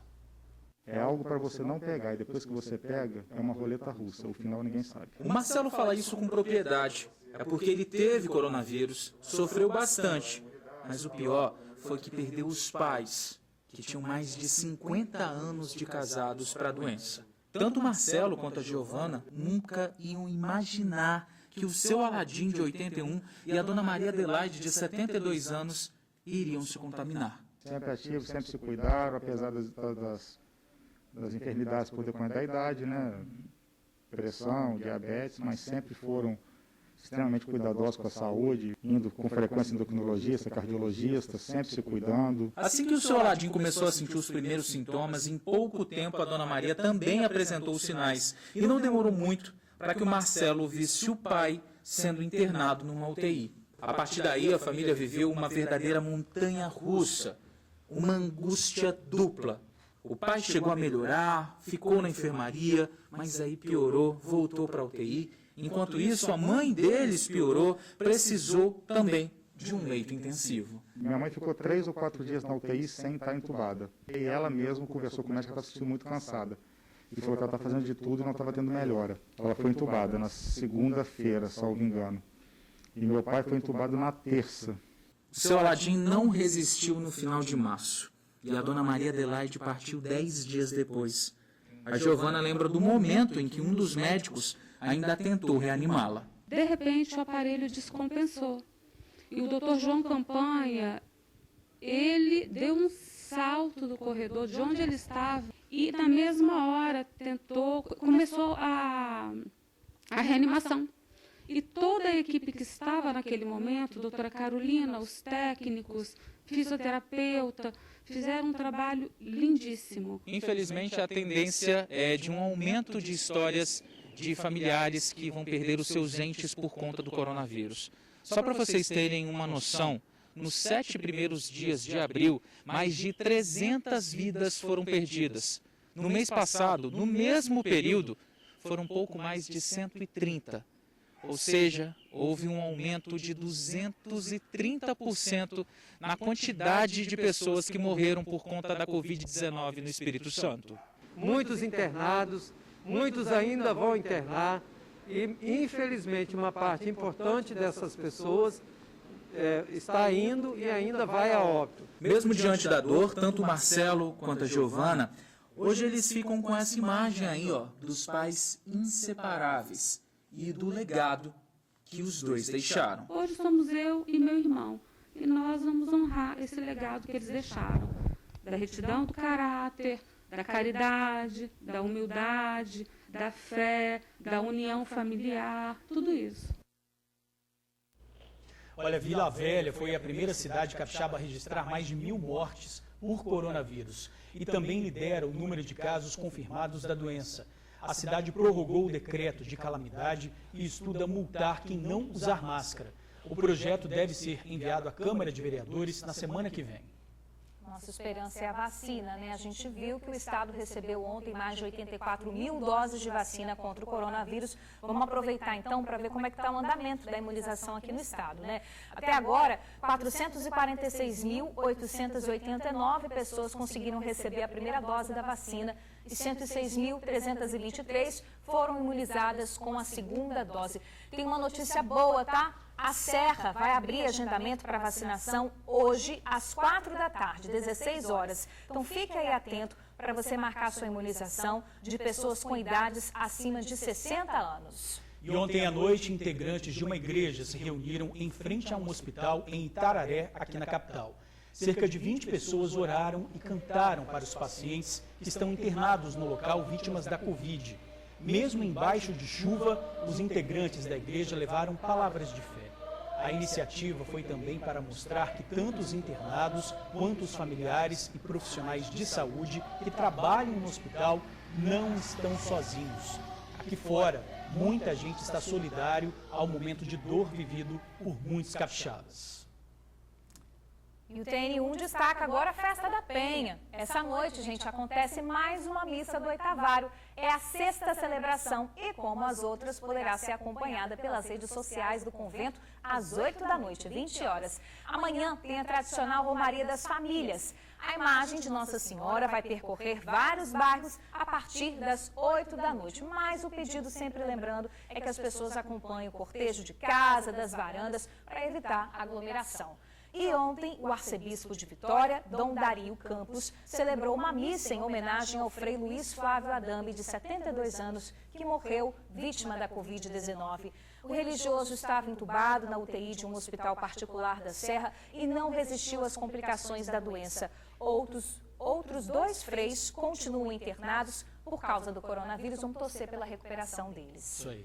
É algo para você não pegar, e depois que você pega, é uma roleta russa, o final ninguém sabe. O Marcelo fala isso com propriedade. É porque ele teve coronavírus, sofreu bastante, mas o pior foi que perdeu os pais, que tinham mais de 50 anos de casados para a doença. Tanto o Marcelo quanto a Giovana nunca iam imaginar que o seu Aladim, de 81, e a dona Maria Adelaide, de 72 anos, iriam se contaminar. Sempre ativos, sempre se cuidaram, apesar das enfermidades por decorrer da idade, né? Pressão, diabetes, mas sempre foram extremamente cuidadosos com a saúde, indo com frequência em endocrinologista, cardiologista, sempre se cuidando. Assim que o seu Aladim começou a sentir os primeiros sintomas, em pouco tempo a dona Maria também apresentou os sinais. E não demorou muito para que o Marcelo visse o pai sendo internado numa UTI. A partir daí, a família viveu uma verdadeira montanha-russa, uma angústia dupla. O pai chegou a melhorar, ficou na enfermaria, mas aí piorou, voltou para a UTI. Enquanto isso, a mãe deles piorou, precisou também de um leito intensivo. Minha mãe ficou 3 ou 4 dias na UTI sem estar entubada. E ela mesma conversou com o médico que ela estava se sentindo muito cansada. E falou que ela estava fazendo de tudo e não estava tendo melhora. Ela foi entubada na segunda-feira, salvo engano. E meu pai foi entubado na terça. O seu Aladim não resistiu no final de março. E a dona Maria Adelaide partiu 10 dias depois. A Giovana lembra do momento em que um dos médicos ainda tentou reanimá-la. De repente, o aparelho descompensou. E o doutor João Campanha, ele deu um salto do corredor de onde ele estava e, na mesma hora, começou a reanimação. E toda a equipe que estava naquele momento, a doutora Carolina, os técnicos, fisioterapeuta, fizeram um trabalho lindíssimo. Infelizmente, a tendência é de um aumento de histórias de familiares que vão perder os seus entes por conta do coronavírus. Só para vocês terem uma noção, nos 7 primeiros dias de abril, mais de 300 vidas foram perdidas. No mês passado, no mesmo período, foram pouco mais de 130. Ou seja, houve um aumento de 230% na quantidade de pessoas que morreram por conta da Covid-19 no Espírito Santo. Muitos internados, muitos ainda vão internar e, infelizmente, uma parte importante dessas pessoas está indo e ainda vai a óbito. Mesmo diante da dor, tanto o Marcelo quanto a Giovana, hoje eles ficam com essa imagem aí, ó, dos pais inseparáveis e do legado que os dois deixaram. Hoje somos eu e meu irmão, e nós vamos honrar esse legado que eles deixaram, da retidão do caráter, da caridade, da humildade, da fé, da união familiar, tudo isso. Olha, Vila Velha foi a primeira cidade capixaba a registrar mais de 1.000 mortes por coronavírus e também lidera o número de casos confirmados da doença. A cidade prorrogou o decreto de calamidade e estuda multar quem não usar máscara. O projeto deve ser enviado à Câmara de Vereadores na semana que vem. Nossa esperança é a vacina, né? A gente viu que o Estado recebeu ontem mais de 84.000 doses de vacina contra o coronavírus. Vamos aproveitar, então, para ver como é que está o andamento da imunização aqui no Estado, né? Até agora, 446.889 pessoas conseguiram receber a primeira dose da vacina e 106.323 foram imunizadas com a segunda dose. Tem uma notícia boa, tá? A Serra vai abrir agendamento para vacinação hoje às 4 da tarde, 16 horas. Então fique aí atento para você marcar sua imunização de pessoas com idades acima de 60 anos. E ontem à noite, integrantes de uma igreja se reuniram em frente a um hospital em Itararé, aqui na capital. Cerca de 20 pessoas oraram e cantaram para os pacientes que estão internados no local vítimas da Covid. Mesmo embaixo de chuva, os integrantes da igreja levaram palavras de fé. A iniciativa foi também para mostrar que tanto os internados quanto os familiares e profissionais de saúde que trabalham no hospital não estão sozinhos. Aqui fora, muita gente está solidário ao momento de dor vivido por muitos capixabas. E o TN1 destaca agora a Festa da Penha. Essa noite, gente, acontece mais uma missa do Oitavário. É a 6ª celebração e, como as outras, poderá ser acompanhada pelas redes sociais do convento às 8 da noite, 20 horas. Amanhã tem a tradicional Romaria das Famílias. A imagem de Nossa Senhora vai percorrer vários bairros a partir das 8 da noite. Mas o pedido, sempre lembrando, é que as pessoas acompanhem o cortejo de casa, das varandas, para evitar aglomeração. E ontem, o arcebispo de Vitória, Dom Dario Campos, celebrou uma missa em homenagem ao Frei Luiz Flávio Adame, de 72 anos, que morreu vítima da Covid-19. O religioso estava entubado na UTI de um hospital particular da Serra e não resistiu às complicações da doença. Outros 2 freis continuam internados por causa do coronavírus. Vamos torcer pela recuperação deles. Isso aí.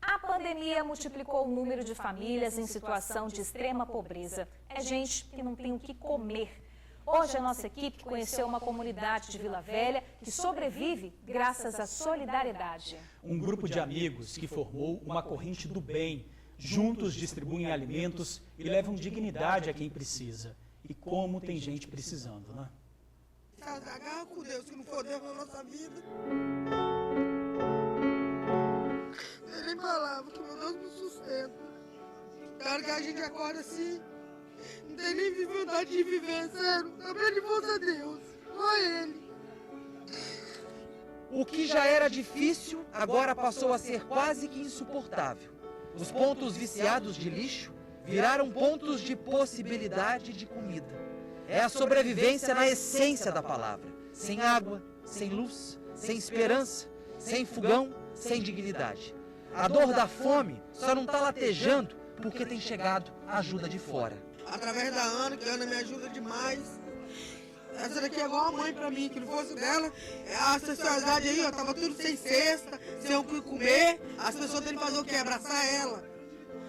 A pandemia multiplicou o número de famílias em situação de extrema pobreza. É gente que não tem o que comer. Hoje a nossa equipe conheceu uma comunidade de Vila Velha que sobrevive graças à solidariedade. Um grupo de amigos que formou uma corrente do bem. Juntos distribuem alimentos e levam dignidade a quem precisa. E como tem gente precisando, né? Agarra com Deus, que não for Deus na nossa vida. Eu nem falava que meu Deus me sustenta. Na hora que a gente acorda assim, não tem nem vontade de viver, sério. Tá pedindo força a Deus, só Ele. O que já era difícil, agora passou a ser quase que insuportável. Os pontos viciados de lixo viraram pontos de possibilidade de comida. É a sobrevivência na essência da palavra. Sem água, sem luz, sem esperança, sem fogão, sem dignidade. A dor da fome só não está latejando porque tem chegado ajuda de fora. Através da Ana, que a Ana me ajuda demais. Essa daqui é igual a mãe pra mim, que não fosse dela, a sociedade aí, ó, tava tudo sem cesta, sem o que comer. As pessoas têm que fazer o quê? Abraçar ela.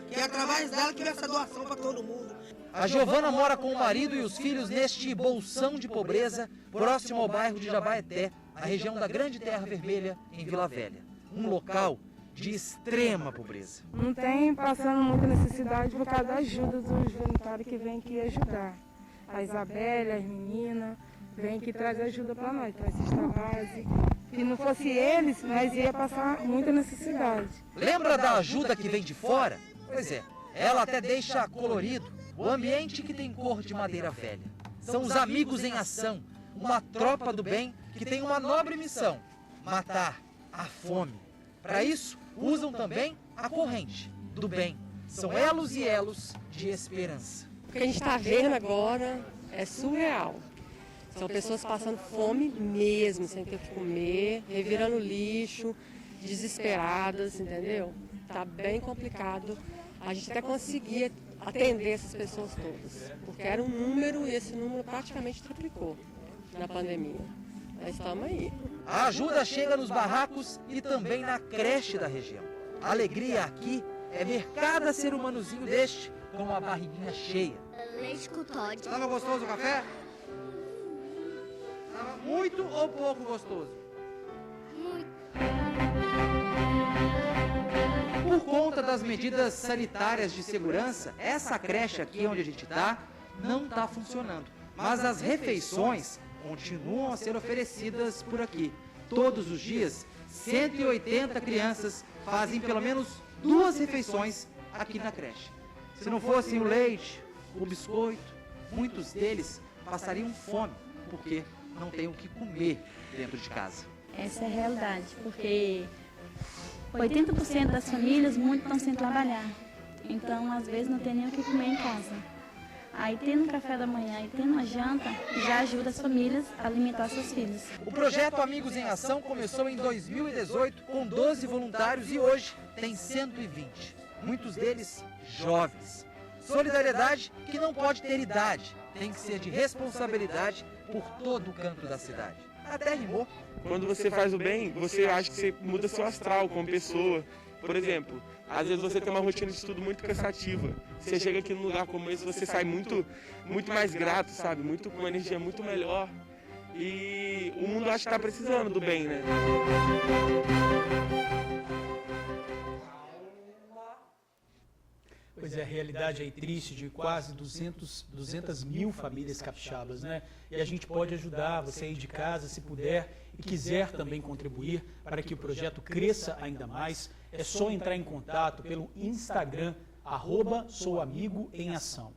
Que é através dela que vem essa doação pra todo mundo. A Giovana mora com o marido e os filhos neste bolsão de pobreza, próximo ao bairro de Jabaeté, a região da Grande Terra Vermelha, em Vila Velha. Um local de extrema pobreza. Não tem passando muita necessidade por causa da ajuda dos voluntários que vêm aqui ajudar. A Isabelle, as meninas, vêm aqui trazer ajuda para nós, para cesta base. Se não fosse eles, nós ia passar muita necessidade. Lembra da ajuda que vem de fora? Pois é, ela até deixa colorido o ambiente que tem cor de madeira velha. São os Amigos em Ação, uma tropa do bem que tem uma nobre missão: matar a fome. Para isso, usam também a corrente do bem. São elos e elos de esperança. O que a gente está vendo agora é surreal. São pessoas passando fome mesmo, sem ter o que comer, revirando lixo, desesperadas, entendeu? Está bem complicado. A gente até conseguia atender essas pessoas todas, porque era um número e esse número praticamente triplicou na pandemia. Nós estamos aí. A ajuda chega nos barracos e também na creche da região. A alegria aqui é ver cada ser humanozinho deste com a barriguinha cheia. Leite com Toddy. Tava gostoso o café? Tava muito ou pouco gostoso? Muito. Por conta das medidas sanitárias de segurança, essa creche aqui onde a gente está não está funcionando. Mas as refeições continuam a ser oferecidas por aqui. Todos os dias, 180 crianças fazem pelo menos 2 refeições aqui na creche. Se não fossem o leite, o biscoito, muitos deles passariam fome, porque não têm o que comer dentro de casa. Essa é a realidade, porque 80% das famílias muito estão sem trabalhar. Então, às vezes, não tem nem o que comer em casa. Aí, tendo um café da manhã e tendo uma janta, já ajuda as famílias a alimentar seus filhos. O projeto Amigos em Ação começou em 2018 com 12 voluntários e hoje tem 120. Muitos deles jovens. Solidariedade que não pode ter idade, tem que ser de responsabilidade por todo o canto da cidade. Até rimou. Quando você faz o bem, você acha que você muda seu astral como pessoa. Por exemplo, às vezes você tem uma rotina de estudo muito cansativa. Você chega aqui num lugar como esse, você sai muito mais grato, sabe? Com uma energia muito melhor. E o mundo acho que está precisando do bem, né? Pois é, a realidade aí triste de quase 200 mil famílias capixabas, né? E a gente pode ajudar você aí de casa, se puder e quiser também contribuir para que o projeto cresça ainda mais. É só entrar em contato pelo Instagram, @souamigoemação,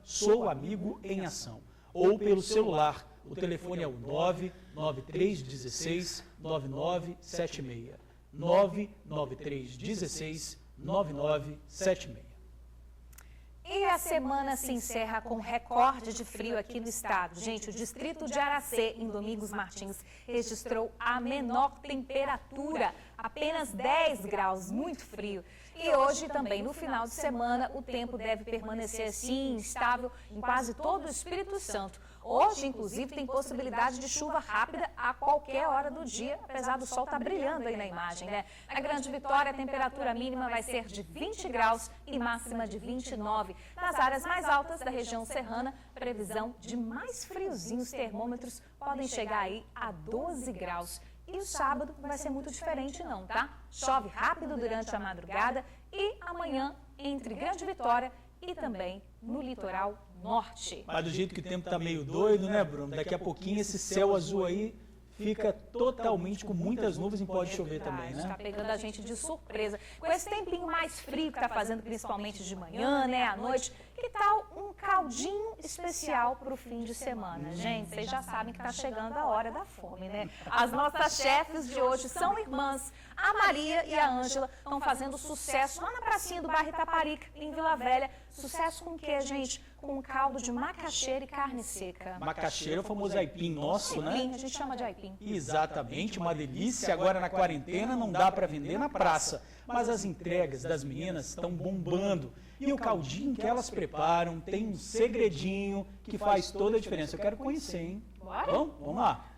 @souamigoemação, ou pelo celular. O telefone é o 99316 9976, 99316 9976. E a semana se encerra com recorde de frio aqui no estado. Gente, o distrito de Aracê, em Domingos Martins, registrou a menor temperatura, apenas 10 graus, muito frio. E hoje também, no final de semana, o tempo deve permanecer assim, instável em quase todo o Espírito Santo. Hoje, inclusive, tem possibilidade de chuva rápida a qualquer hora do dia, apesar do sol estar brilhando aí na imagem, né? Na Grande Vitória, a temperatura mínima vai ser de 20 graus e máxima de 29. Nas áreas mais altas da região serrana, previsão de mais friozinho. Os termômetros podem chegar aí a 12 graus. E o sábado não vai ser muito diferente não, tá? Chove rápido durante a madrugada e amanhã entre Grande Vitória e também no litoral norte. Mas do jeito que o tempo tá meio doido, né, Bruno? Daqui a pouquinho esse céu azul aí fica totalmente com muitas nuvens e pode chover também, né? Está pegando a gente de surpresa. Com esse tempinho mais frio que está fazendo, principalmente de manhã, né, à noite, que tal um caldinho especial para o fim de semana? Gente, vocês já sabem que está chegando a hora da fome, né? As nossas chefes de hoje são irmãs. A Maria e a Ângela estão fazendo sucesso lá na pracinha do bairro Itaparica, em Vila Velha. Sucesso com o quê, gente? Com caldo de macaxeira e carne seca. Macaxeira é o famoso aipim nosso, né? Aipim, a gente chama de aipim. Exatamente, uma delícia. Agora na quarentena não dá para vender na praça, mas as entregas das meninas estão bombando. E o caldinho que elas preparam tem um segredinho que faz toda a diferença. Eu quero conhecer, hein? Bora? Vamos lá.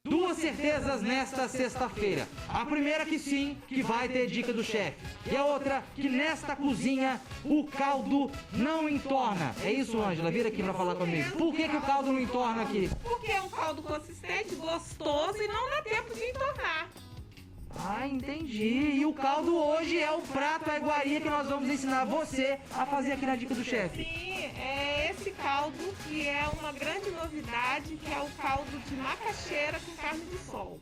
Duas certezas nesta sexta-feira. A primeira que sim, que vai ter dica do chefe. E a outra que nesta cozinha o caldo não entorna. É isso, Ângela? Vira aqui pra falar comigo. Por que o caldo não entorna aqui? Porque é um caldo consistente, gostoso e não dá tempo de entornar. Ah, entendi. E o caldo hoje é o prato, a iguaria que nós vamos ensinar você a fazer aqui na dica do chefe. Sim, é esse caldo que é uma grande novidade, que é o caldo de macaxeira com carne de sol.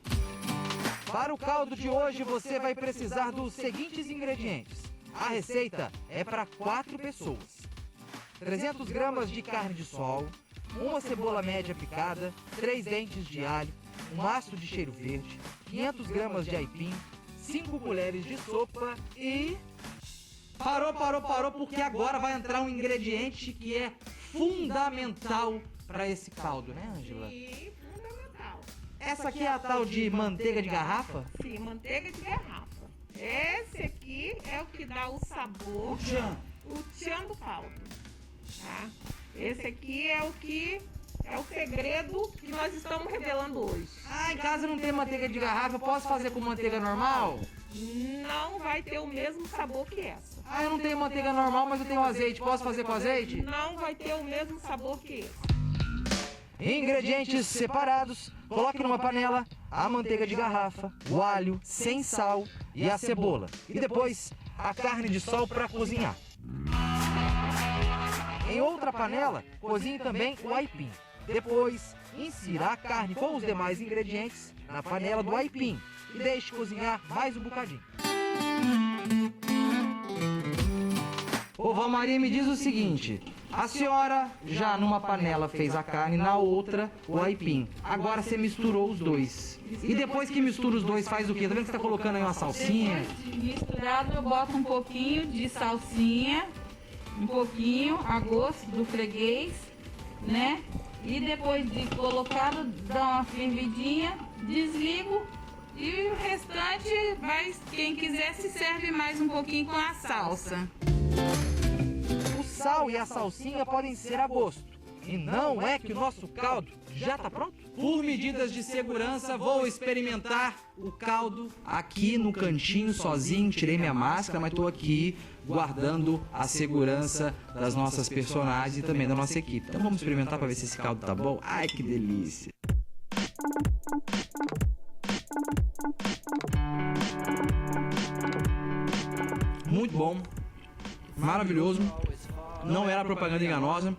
Para o caldo de hoje você vai precisar dos seguintes ingredientes. A receita é para 4 pessoas. 300 gramas de carne de sol, uma cebola média picada, 3 dentes de alho, um maço de cheiro verde, 500 gramas de aipim, 5 colheres de sopa e... Parou, porque agora vai entrar um ingrediente que é fundamental para esse caldo, né, Ângela? Sim, fundamental. Essa aqui é a tal de manteiga de garrafa? Sim, manteiga de garrafa. Esse aqui é o que dá o sabor, o tchan do caldo, tá? Esse aqui é o segredo que nós estamos revelando hoje. Ah, em casa não tem manteiga de garrafa, eu posso fazer com manteiga normal? Não vai ter o mesmo sabor que essa. Ah, eu não tenho manteiga normal, mas eu tenho azeite, posso fazer com azeite? Não vai ter o mesmo sabor que esse. Ingredientes separados, coloque numa panela a manteiga de garrafa, o alho sem sal e a cebola. E depois a carne de sol para cozinhar. Em outra panela, cozinhe também o aipim. Depois, insira a carne com os demais ingredientes na panela do aipim e deixe cozinhar mais um bocadinho. Ô, Valmaria, me diz o seguinte, a senhora já numa panela fez a carne, na outra o aipim. Agora você misturou os dois. E depois que mistura os dois, faz o quê? Tá vendo que você tá colocando aí uma salsinha? Depois de misturado, eu boto um pouquinho de salsinha, um pouquinho a gosto do freguês, né? E depois de colocado, dá uma fervidinha, desligo e o restante vai, quem quiser se serve mais um pouquinho com a salsa. O sal e a salsinha podem ser a gosto. E não é que o nosso caldo já está pronto? Por medidas de segurança, vou experimentar o caldo aqui no cantinho sozinho. Tirei minha máscara, mas estou aqui guardando a segurança das nossas personagens e também da nossa equipe. Então vamos experimentar para ver se esse caldo tá bom. Ai, que delícia! Muito bom, maravilhoso, não era propaganda enganosa.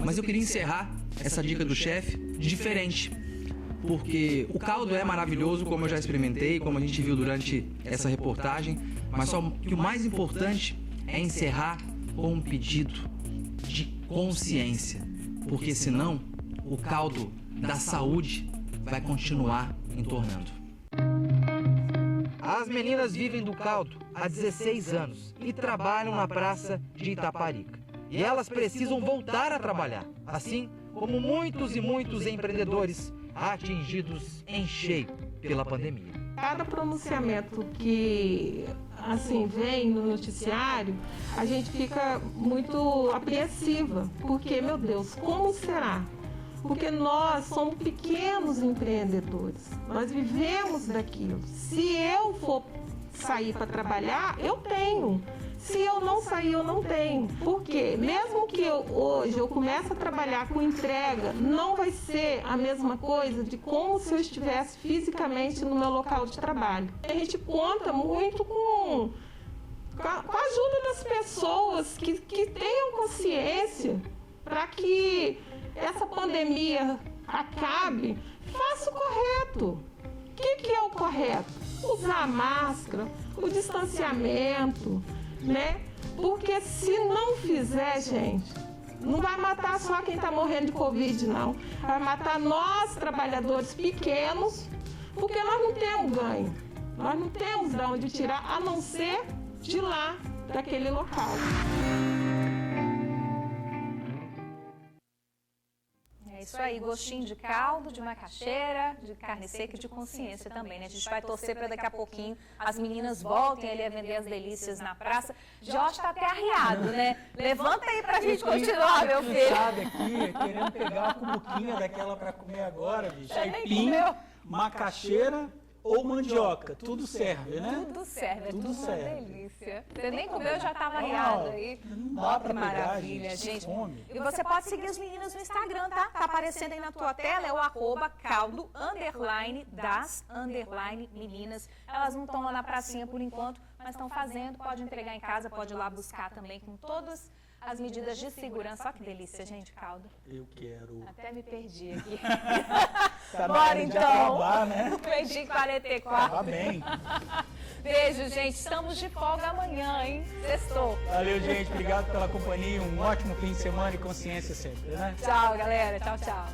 Mas eu queria encerrar essa dica do chefe diferente, porque o caldo é maravilhoso, como eu já experimentei, como a gente viu durante essa reportagem, mas só que o mais importante é encerrar com um pedido de consciência, porque senão o caldo da saúde vai continuar entornando. As meninas vivem do caldo há 16 anos e trabalham na praça de Itaparica. E elas precisam voltar a trabalhar, assim como muitos e muitos empreendedores atingidos em cheio pela pandemia. Cada pronunciamento que assim vem no noticiário, a gente fica muito apreensiva, porque, meu Deus, como será? Porque nós somos pequenos empreendedores, nós vivemos daquilo. Se eu for sair para trabalhar, eu tenho. Se eu não sair, eu não tenho. Porque mesmo que hoje eu comece a trabalhar com entrega, não vai ser a mesma coisa de como se eu estivesse fisicamente no meu local de trabalho. A gente conta muito com a ajuda das pessoas que tenham consciência para que essa pandemia acabe. Faça o correto. O que é o correto? Usar a máscara, o distanciamento, né? Porque se não fizer, gente, não vai matar só quem está morrendo de Covid, não. Vai matar nós, trabalhadores pequenos, porque nós não temos ganho. Nós não temos de onde tirar, a não ser de lá, daquele local. É isso aí, gostinho de caldo, de macaxeira, de carne seca e de consciência também, né? A gente vai torcer para daqui a pouquinho as meninas voltem ali a vender as delícias na praça. Jorge está até arriado, né? Levanta aí pra gente continuar, meu filho. Aqui, querendo pegar uma cumbuquinha daquela para comer agora, bicho. Aipim, macaxeira ou mandioca, tudo serve, né? Tudo serve, tudo uma serve. delícia. Você nem comeu, eu já estava arriado aí. Não dá pra Que pegar, maravilha, gente. Fome. E você pode seguir as meninas no Instagram, tá? Tá aparecendo aí na tua tela, é o @caldo_das_meninas. Elas não estão lá na pracinha por enquanto, mas estão fazendo, pode entregar em casa, pode ir lá buscar também com todas as medidas de segurança. Olha que delícia, gente, caldo. Eu quero. Até me perdi aqui. Tá Bora então. Acabar, né? Perdi 44. Tá bem. Beijo, gente. Estamos de folga amanhã, hein? Sextou. Valeu, gente. Obrigado pela companhia. Um ótimo fim de semana e consciência sempre, né? Tchau, galera. Tchau, tchau.